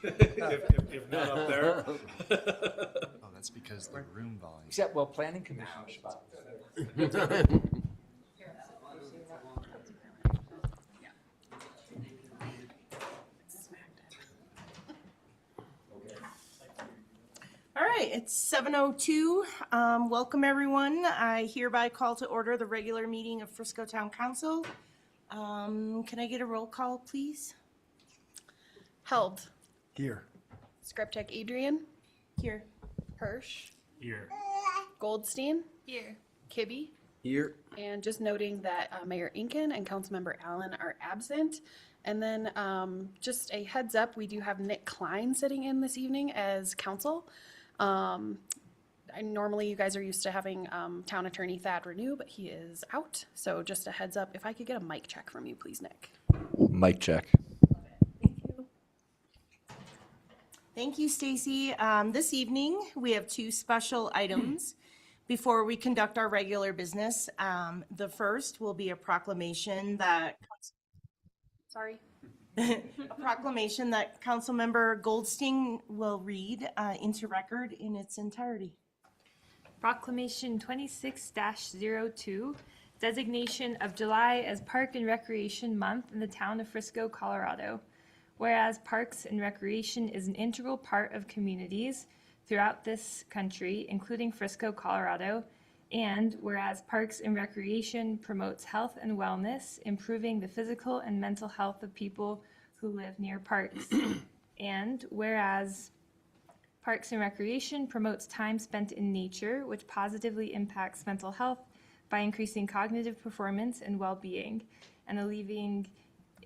F: If not up there.
J: Oh, that's because the room volume.
H: Except, well, planning commission.
C: All right, it's 7:02. Welcome, everyone. I hereby call to order the regular meeting of Frisco Town Council. Can I get a roll call, please?
D: Held.
J: Here.
D: Scriptech Adrian,
C: Here.
D: Hirsch,
B: Here.
D: Goldstein,
A: Here.
D: Kibbe.
H: Here.
D: And just noting that Mayor Inken and Councilmember Allen are absent. And then just a heads up, we do have Nick Klein sitting in this evening as counsel. Normally you guys are used to having Town Attorney Thad Renew, but he is out. So just a heads up, if I could get a mic check from you, please, Nick.
J: Mic check.
C: Thank you, Stacy. This evening, we have two special items before we conduct our regular business. The first will be a proclamation that
D: Sorry.
C: a proclamation that Councilmember Goldstein will read into record in its entirety.
K: Proclamation 26-02, designation of July as Park and Recreation Month in the town of Frisco, Colorado. Whereas Parks and Recreation is an integral part of communities throughout this country, including Frisco, Colorado, and whereas Parks and Recreation promotes health and wellness, improving the physical and mental health of people who live near parks. And whereas Parks and Recreation promotes time spent in nature, which positively impacts mental health by increasing cognitive performance and well-being and alleviating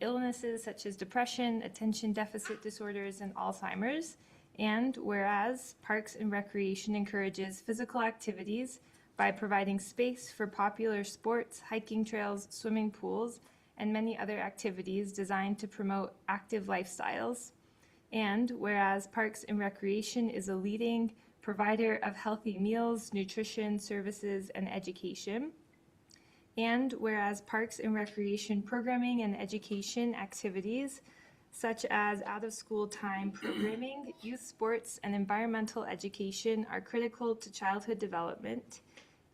K: illnesses such as depression, attention deficit disorders, and Alzheimer's. And whereas Parks and Recreation encourages physical activities by providing space for popular sports, hiking trails, swimming pools, and many other activities designed to promote active lifestyles. And whereas Parks and Recreation is a leading provider of healthy meals, nutrition, services, and education. And whereas Parks and Recreation programming and education activities such as out-of-school time programming, youth sports, and environmental education are critical to childhood development.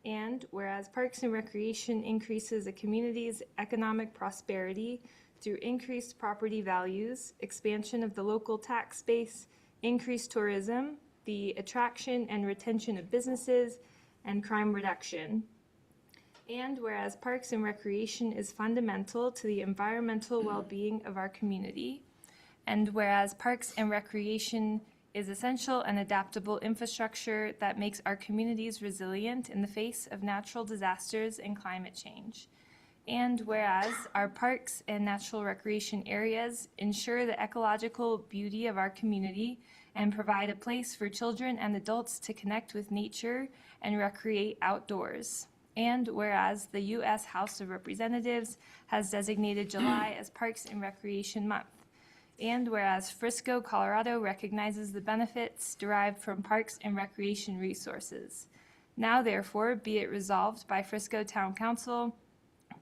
K: And whereas Parks and Recreation increases a community's economic prosperity through increased property values, expansion of the local tax base, increased tourism, the attraction and retention of businesses, and crime reduction. And whereas Parks and Recreation is fundamental to the environmental well-being of our community. And whereas Parks and Recreation is essential and adaptable infrastructure that makes our communities resilient in the face of natural disasters and climate change. And whereas our parks and natural recreation areas ensure the ecological beauty of our community and provide a place for children and adults to connect with nature and recreate outdoors. And whereas the U.S. House of Representatives has designated July as Parks and Recreation Month. And whereas Frisco, Colorado recognizes the benefits derived from parks and recreation resources. Now therefore be it resolved by Frisco Town Council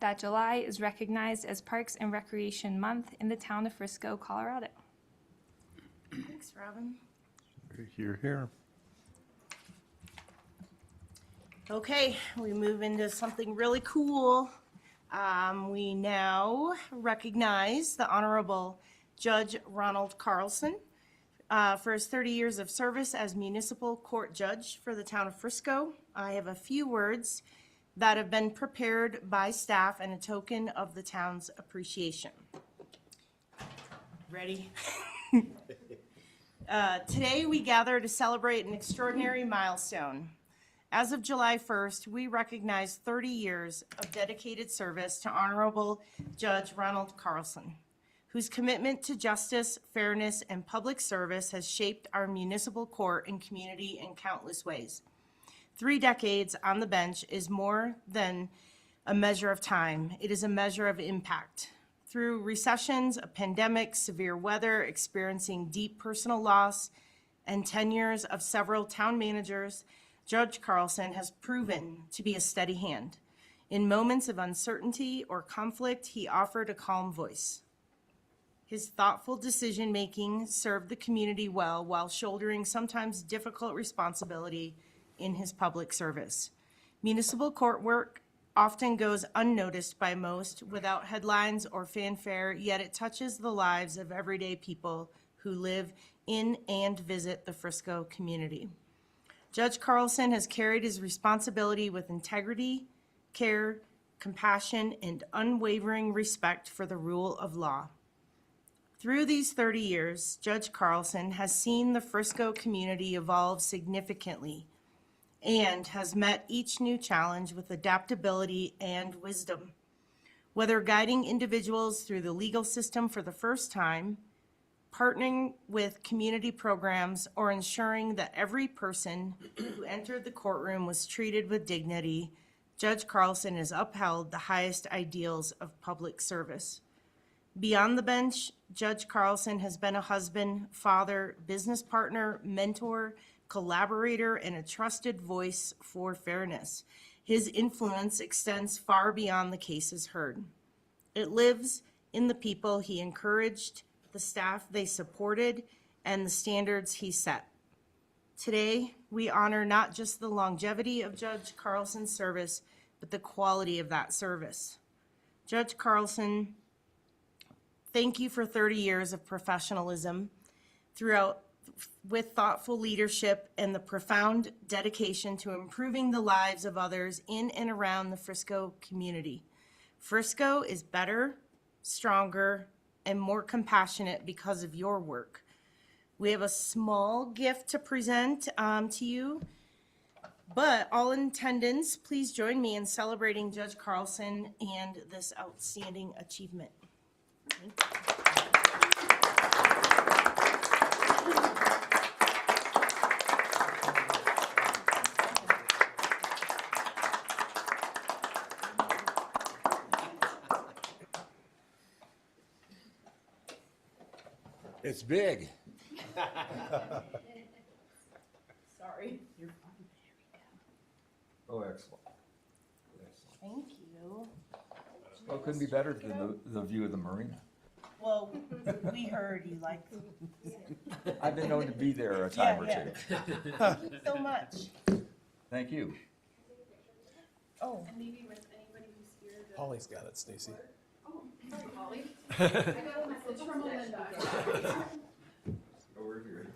K: that July is recognized as Parks and Recreation Month in the town of Frisco, Colorado.
C: Thanks, Robin.
I: Here, here.
C: Okay, we move into something really cool. We now recognize the Honorable Judge Ronald Carlson for his 30 years of service as municipal court judge for the town of Frisco. I have a few words that have been prepared by staff and a token of the town's appreciation. Ready? Today we gather to celebrate an extraordinary milestone. As of July 1st, we recognize 30 years of dedicated service to Honorable Judge Ronald Carlson, whose commitment to justice, fairness, and public service has shaped our municipal court and community in countless ways. 3 decades on the bench is more than a measure of time. It is a measure of impact. Through recessions, a pandemic, severe weather, experiencing deep personal loss, and tenures of several town managers, Judge Carlson has proven to be a steady hand. In moments of uncertainty or conflict, he offered a calm voice. His thoughtful decision-making served the community well while shouldering sometimes difficult responsibility in his public service. Municipal court work often goes unnoticed by most without headlines or fanfare, yet it touches the lives of everyday people who live in and visit the Frisco community. Judge Carlson has carried his responsibility with integrity, care, compassion, and unwavering respect for the rule of law. Through these 30 years, Judge Carlson has seen the Frisco community evolve significantly and has met each new challenge with adaptability and wisdom. Whether guiding individuals through the legal system for the first time, partnering with community programs, or ensuring that every person who entered the courtroom was treated with dignity, Judge Carlson has upheld the highest ideals of public service. Beyond the bench, Judge Carlson has been a husband, father, business partner, mentor, collaborator, and a trusted voice for fairness. His influence extends far beyond the cases heard. It lives in the people he encouraged, the staff they supported, and the standards he set. Today, we honor not just the longevity of Judge Carlson's service, but the quality of that service. Judge Carlson, thank you for 30 years of professionalism throughout with thoughtful leadership and the profound dedication to improving the lives of others in and around the Frisco community. Frisco is better, stronger, and more compassionate because of your work. We have a small gift to present to you, but all in attendance, please join me in celebrating Judge Carlson and this outstanding achievement. Thank you.
H: It's big.
C: Sorry.
H: Oh, excellent.
C: Thank you.
H: Well, it couldn't be better than the view of the marina.
C: Well, we heard you liked
H: I've been known to be there a time or
C: Yeah,
H: two.
C: Thank you so much.
H: Thank you.
C: Oh,
J: Polly's got it, Stacy.
H: Over here.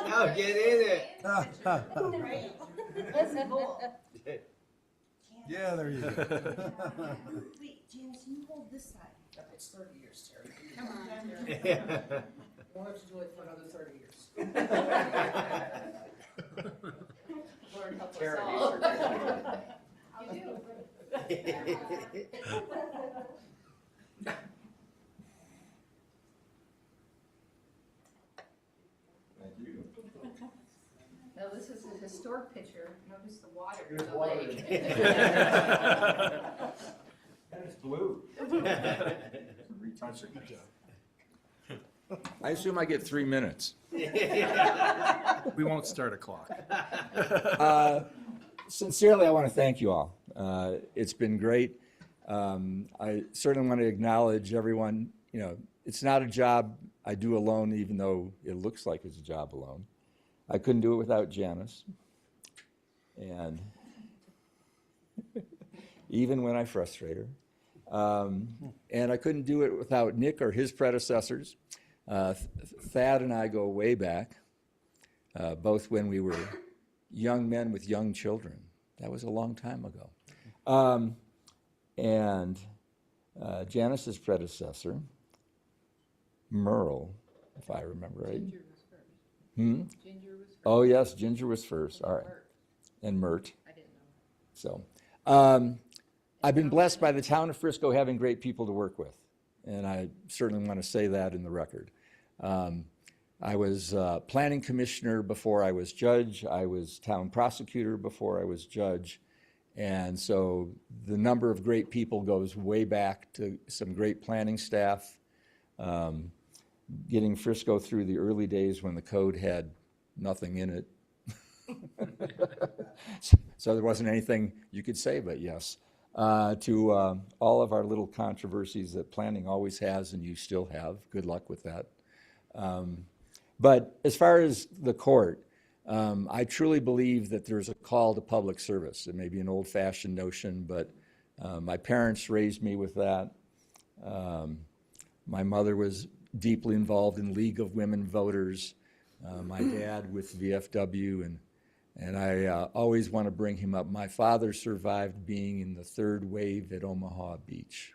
G: Now get in it.
J: Yeah, there you go.
C: wait, Janice, you hold this side.
L: It's 30 years, Terry. Come on, Terry. We'll have to do it for another 30 years. Lord help us all. You do.
H: Thank you.
L: Now, this is a historic picture. Notice the water in the lake.
H: It's blue. Retouch it. I assume I get 3 minutes.
J: We won't start a clock.
H: Sincerely, I want to thank you all. It's been great. I certainly want to acknowledge everyone. You know, it's not a job I do alone, even though it looks like it's a job alone. I couldn't do it without Janice. And even when I frustrate her. And I couldn't do it without Nick or his predecessors. Thad and I go way back, both when we were young men with young children. That was a long time ago. And Janice's predecessor, Merle, if I remember right.
L: Ginger was first.
H: Hmm?
L: Ginger was first.
H: Oh, yes, Ginger was first. All right.
L: Mert.
H: And Mert.
L: I didn't know.
H: So, I've been blessed by the town of Frisco having great people to work with. And I certainly want to say that in the record. I was planning commissioner before I was judge. I was town prosecutor before I was judge. And so the number of great people goes way back to some great planning staff. Getting Frisco through the early days when the code had nothing in it. So there wasn't anything you could say but yes. to all of our little controversies that planning always has and you still have. Good luck with that. But as far as the court, I truly believe that there's a call to public service. It may be an old-fashioned notion, but my parents raised me with that. My mother was deeply involved in League of Women Voters. My dad with VFW, and I always want to bring him up. My father survived being in the third wave at Omaha Beach.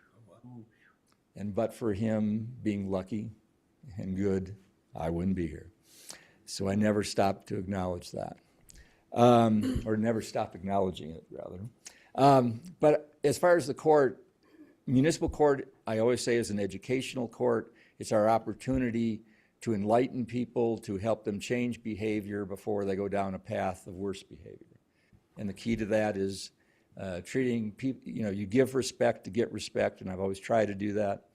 H: And but for him being lucky and good, I wouldn't be here. So I never stopped to acknowledge that, or never stopped acknowledging it, rather. But as far as the court, municipal court, I always say, is an educational court. It's our opportunity to enlighten people, to help them change behavior before they go down a path of worse behavior. And the key to that is treating people, you give respect to get respect, and I've always tried to do that.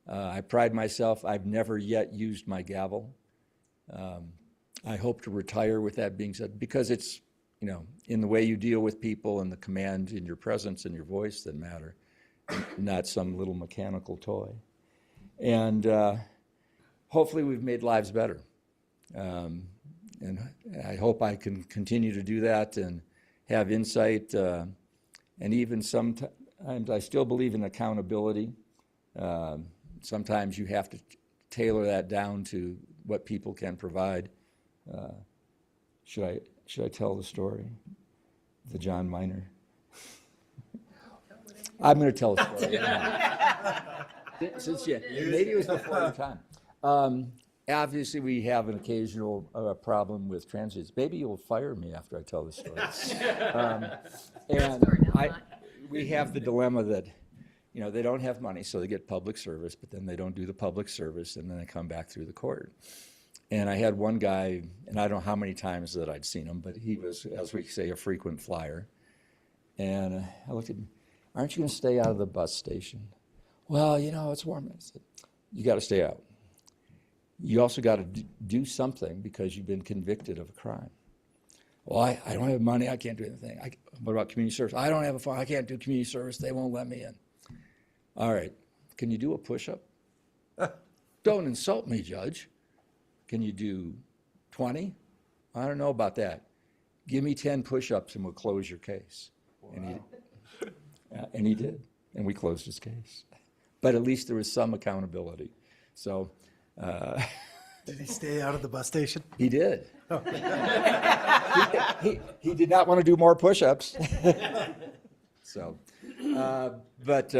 H: I pride myself, I've never yet used my gavel. I hope to retire with that being said, because it's, in the way you deal with people and the command in your presence and your voice that matter, not some little mechanical toy. And hopefully we've made lives better. And I hope I can continue to do that and have insight. And even sometimes I still believe in accountability. Sometimes you have to tailor that down to what people can provide. Should I tell the story? The John Minor? I'm going to tell a story. Maybe it was before your time. Obviously, we have an occasional problem with transits. Maybe you'll fire me after I tell the story. We have the dilemma that, they don't have money, so they get public service, but then they don't do the public service, and then they come back through the court. And I had one guy, and I don't know how many times that I'd seen him, but he was, as we say, a frequent flyer. And I looked at him, aren't you going to stay out of the bus station? Well, it's warm. I said, you got to stay out. You also got to do something because you've been convicted of a crime. Well, I don't have money. I can't do anything. What about community service? I don't have a phone. I can't do community service. They won't let me in. All right. Can you do a push-up? Don't insult me, Judge. Can you do 20? I don't know about that. Give me 10 push-ups and we'll close your case. Wow. And he did. And we closed his case. But at least there was some accountability. So.
J: Did he stay out of the bus station?
H: He did. He did not want to do more push-ups. So, but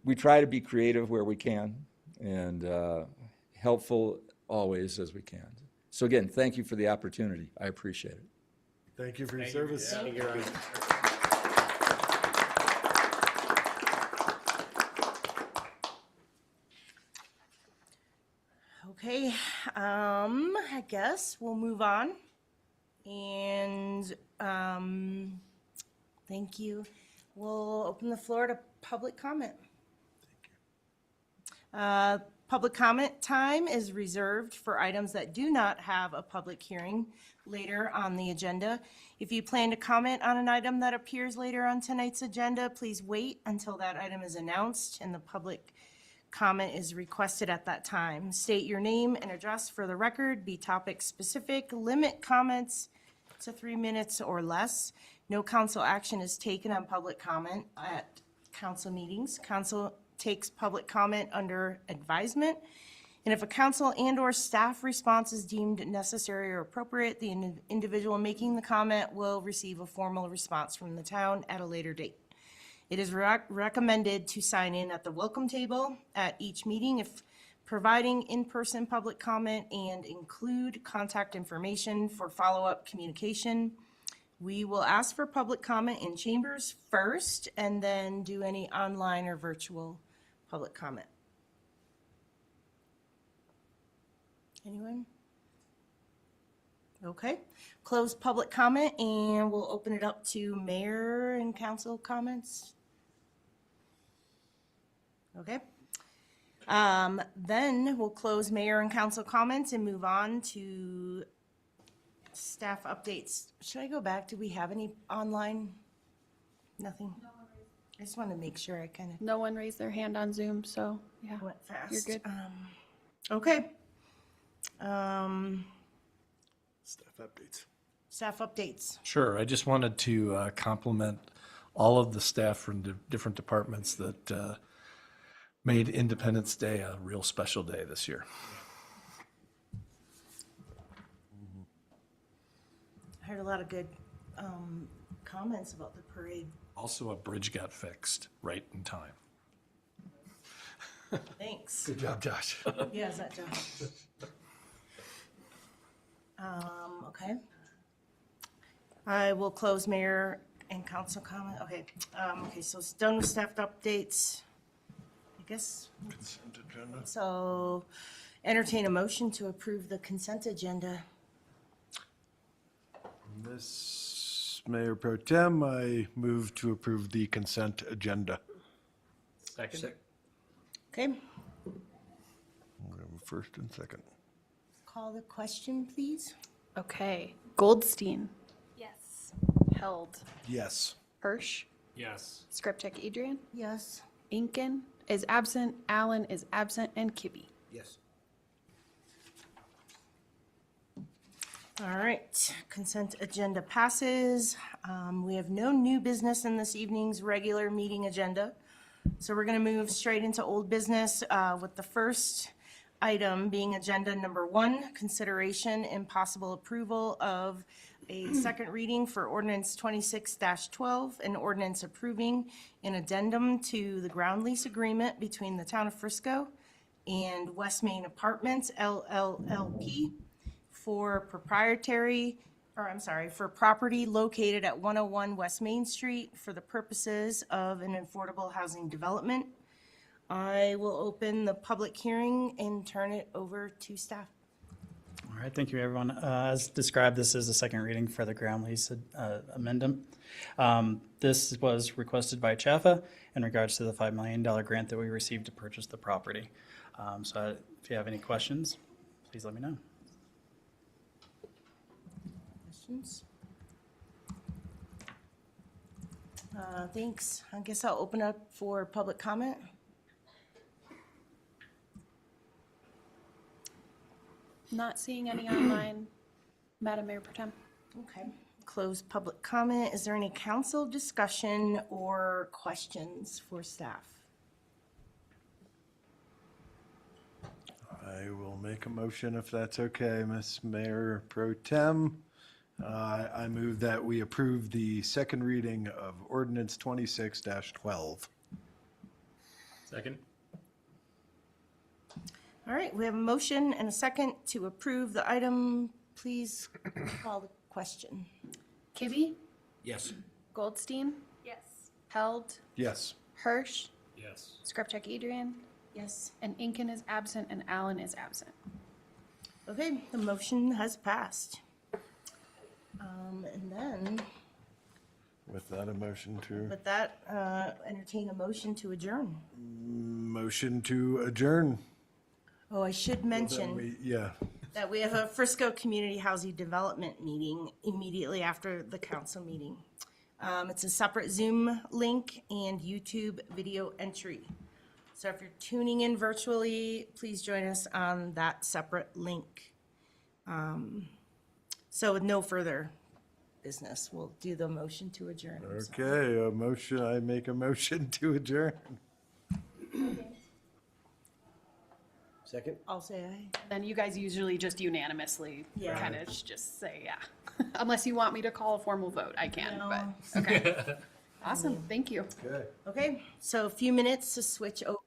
H: we try to be creative where we can and helpful always as we can. So again, thank you for the opportunity. I appreciate it.
J: Thank you for your service.
B: Thank you.
C: Okay, I guess we'll move on. And thank you. We'll open the floor to public comment. Public comment time is reserved for items that do not have a public hearing later on the agenda. If you plan to comment on an item that appears later on tonight's agenda, please wait until that item is announced and the public comment is requested at that time. State your name and address for the record, be topic specific, limit comments to 3 minutes or less. No council action is taken on public comment at council meetings. Council takes public comment under advisement. And if a council and/or staff response is deemed necessary or appropriate, the individual making the comment will receive a formal response from the town at a later date. It is recommended to sign in at the welcome table at each meeting if providing in-person public comment and include contact information for follow-up communication. We will ask for public comment in chambers first and then do any online or virtual public comment. Anyone? Okay, close public comment and we'll open it up to mayor and council comments. Okay. Then we'll close mayor and council comments and move on to staff updates. Should I go back? Do we have any online? Nothing? I just wanted to make sure I kind
D: No one raised their hand on Zoom, so yeah.
C: of went fast.
D: You're good.
C: Okay.
J: Staff updates.
C: Staff updates.
J: Sure, I just wanted to compliment all of the staff from the different departments that made Independence Day a real special day this year.
C: I heard a lot of good comments about the parade.
J: Also, a bridge got fixed right in time.
C: Thanks.
J: Good job, Josh.
C: Yeah, is that Josh? Okay. I will close mayor and council comment. Okay, okay, so it's done with staff updates. I guess,
J: Consent agenda.
C: so entertain a motion to approve the consent agenda.
J: This Mayor Pro Tem, I move to approve the consent agenda.
B: Second?
C: Okay,
J: First and second.
C: call the question, please.
D: Okay. Goldstein,
K: Yes.
D: Held,
J: Yes.
D: Hirsch,
B: Yes.
D: Scriptech Adrian,
C: Yes.
D: Inken is absent, Allen is absent, and Kibbe.
L: Yes.
C: All right, consent agenda passes. We have no new business in this evening's regular meeting agenda. So we're gonna move straight into old business, with the first item being agenda number 1, consideration and possible approval of a second reading for ordinance 26-12, an ordinance approving an addendum to the ground lease agreement between the town of Frisco and West Main Apartments LLLP for for property located at 101 West Main Street for the purposes of an affordable housing development. I will open the public hearing and turn it over to staff.
M: All right, thank you, everyone. As described, this is the second reading for the ground lease amendment. This was requested by Chaffa in regards to the $5 million grant that we received to purchase the property. So if you have any questions, please let me know.
C: Questions? Thanks. I guess I'll open up for public comment.
D: Not seeing any online, Madam Mayor Pro Tem.
C: Okay. Close public comment. Is there any council discussion or questions for staff?
J: I will make a motion if that's okay, Miss Mayor Pro Tem. I move that we approve the second reading of ordinance 26-12.
B: Second?
C: All right, we have a motion and a second to approve the item. Please call the question.
D: Kibbe,
L: Yes.
D: Goldstein,
K: Yes.
D: Held,
J: Yes.
D: Hirsch,
B: Yes.
D: Scriptech Adrian,
C: Yes.
D: and Inken is absent, and Allen is absent.
C: Okay, the motion has passed. And then,
J: With that, a motion to,
C: with that, entertain a motion to adjourn.
J: motion to adjourn.
C: Oh, I should mention
J: Yeah.
C: that we have a Frisco Community Housing Development meeting immediately after the council meeting. It's a separate Zoom link and YouTube video entry. So if you're tuning in virtually, please join us on that separate link. So with no further business, we'll do the motion to adjourn. I'm sorry.
J: Okay, I make a motion to adjourn.
L: Second?
C: I'll say aye.
D: Then you guys usually just unanimously
C: Yeah.
D: kind of just say, yeah. Unless you want me to call a formal vote, I can,
C: No.
D: but, okay. Awesome, thank you.
J: Okay.
C: Okay, so a few minutes to switch over.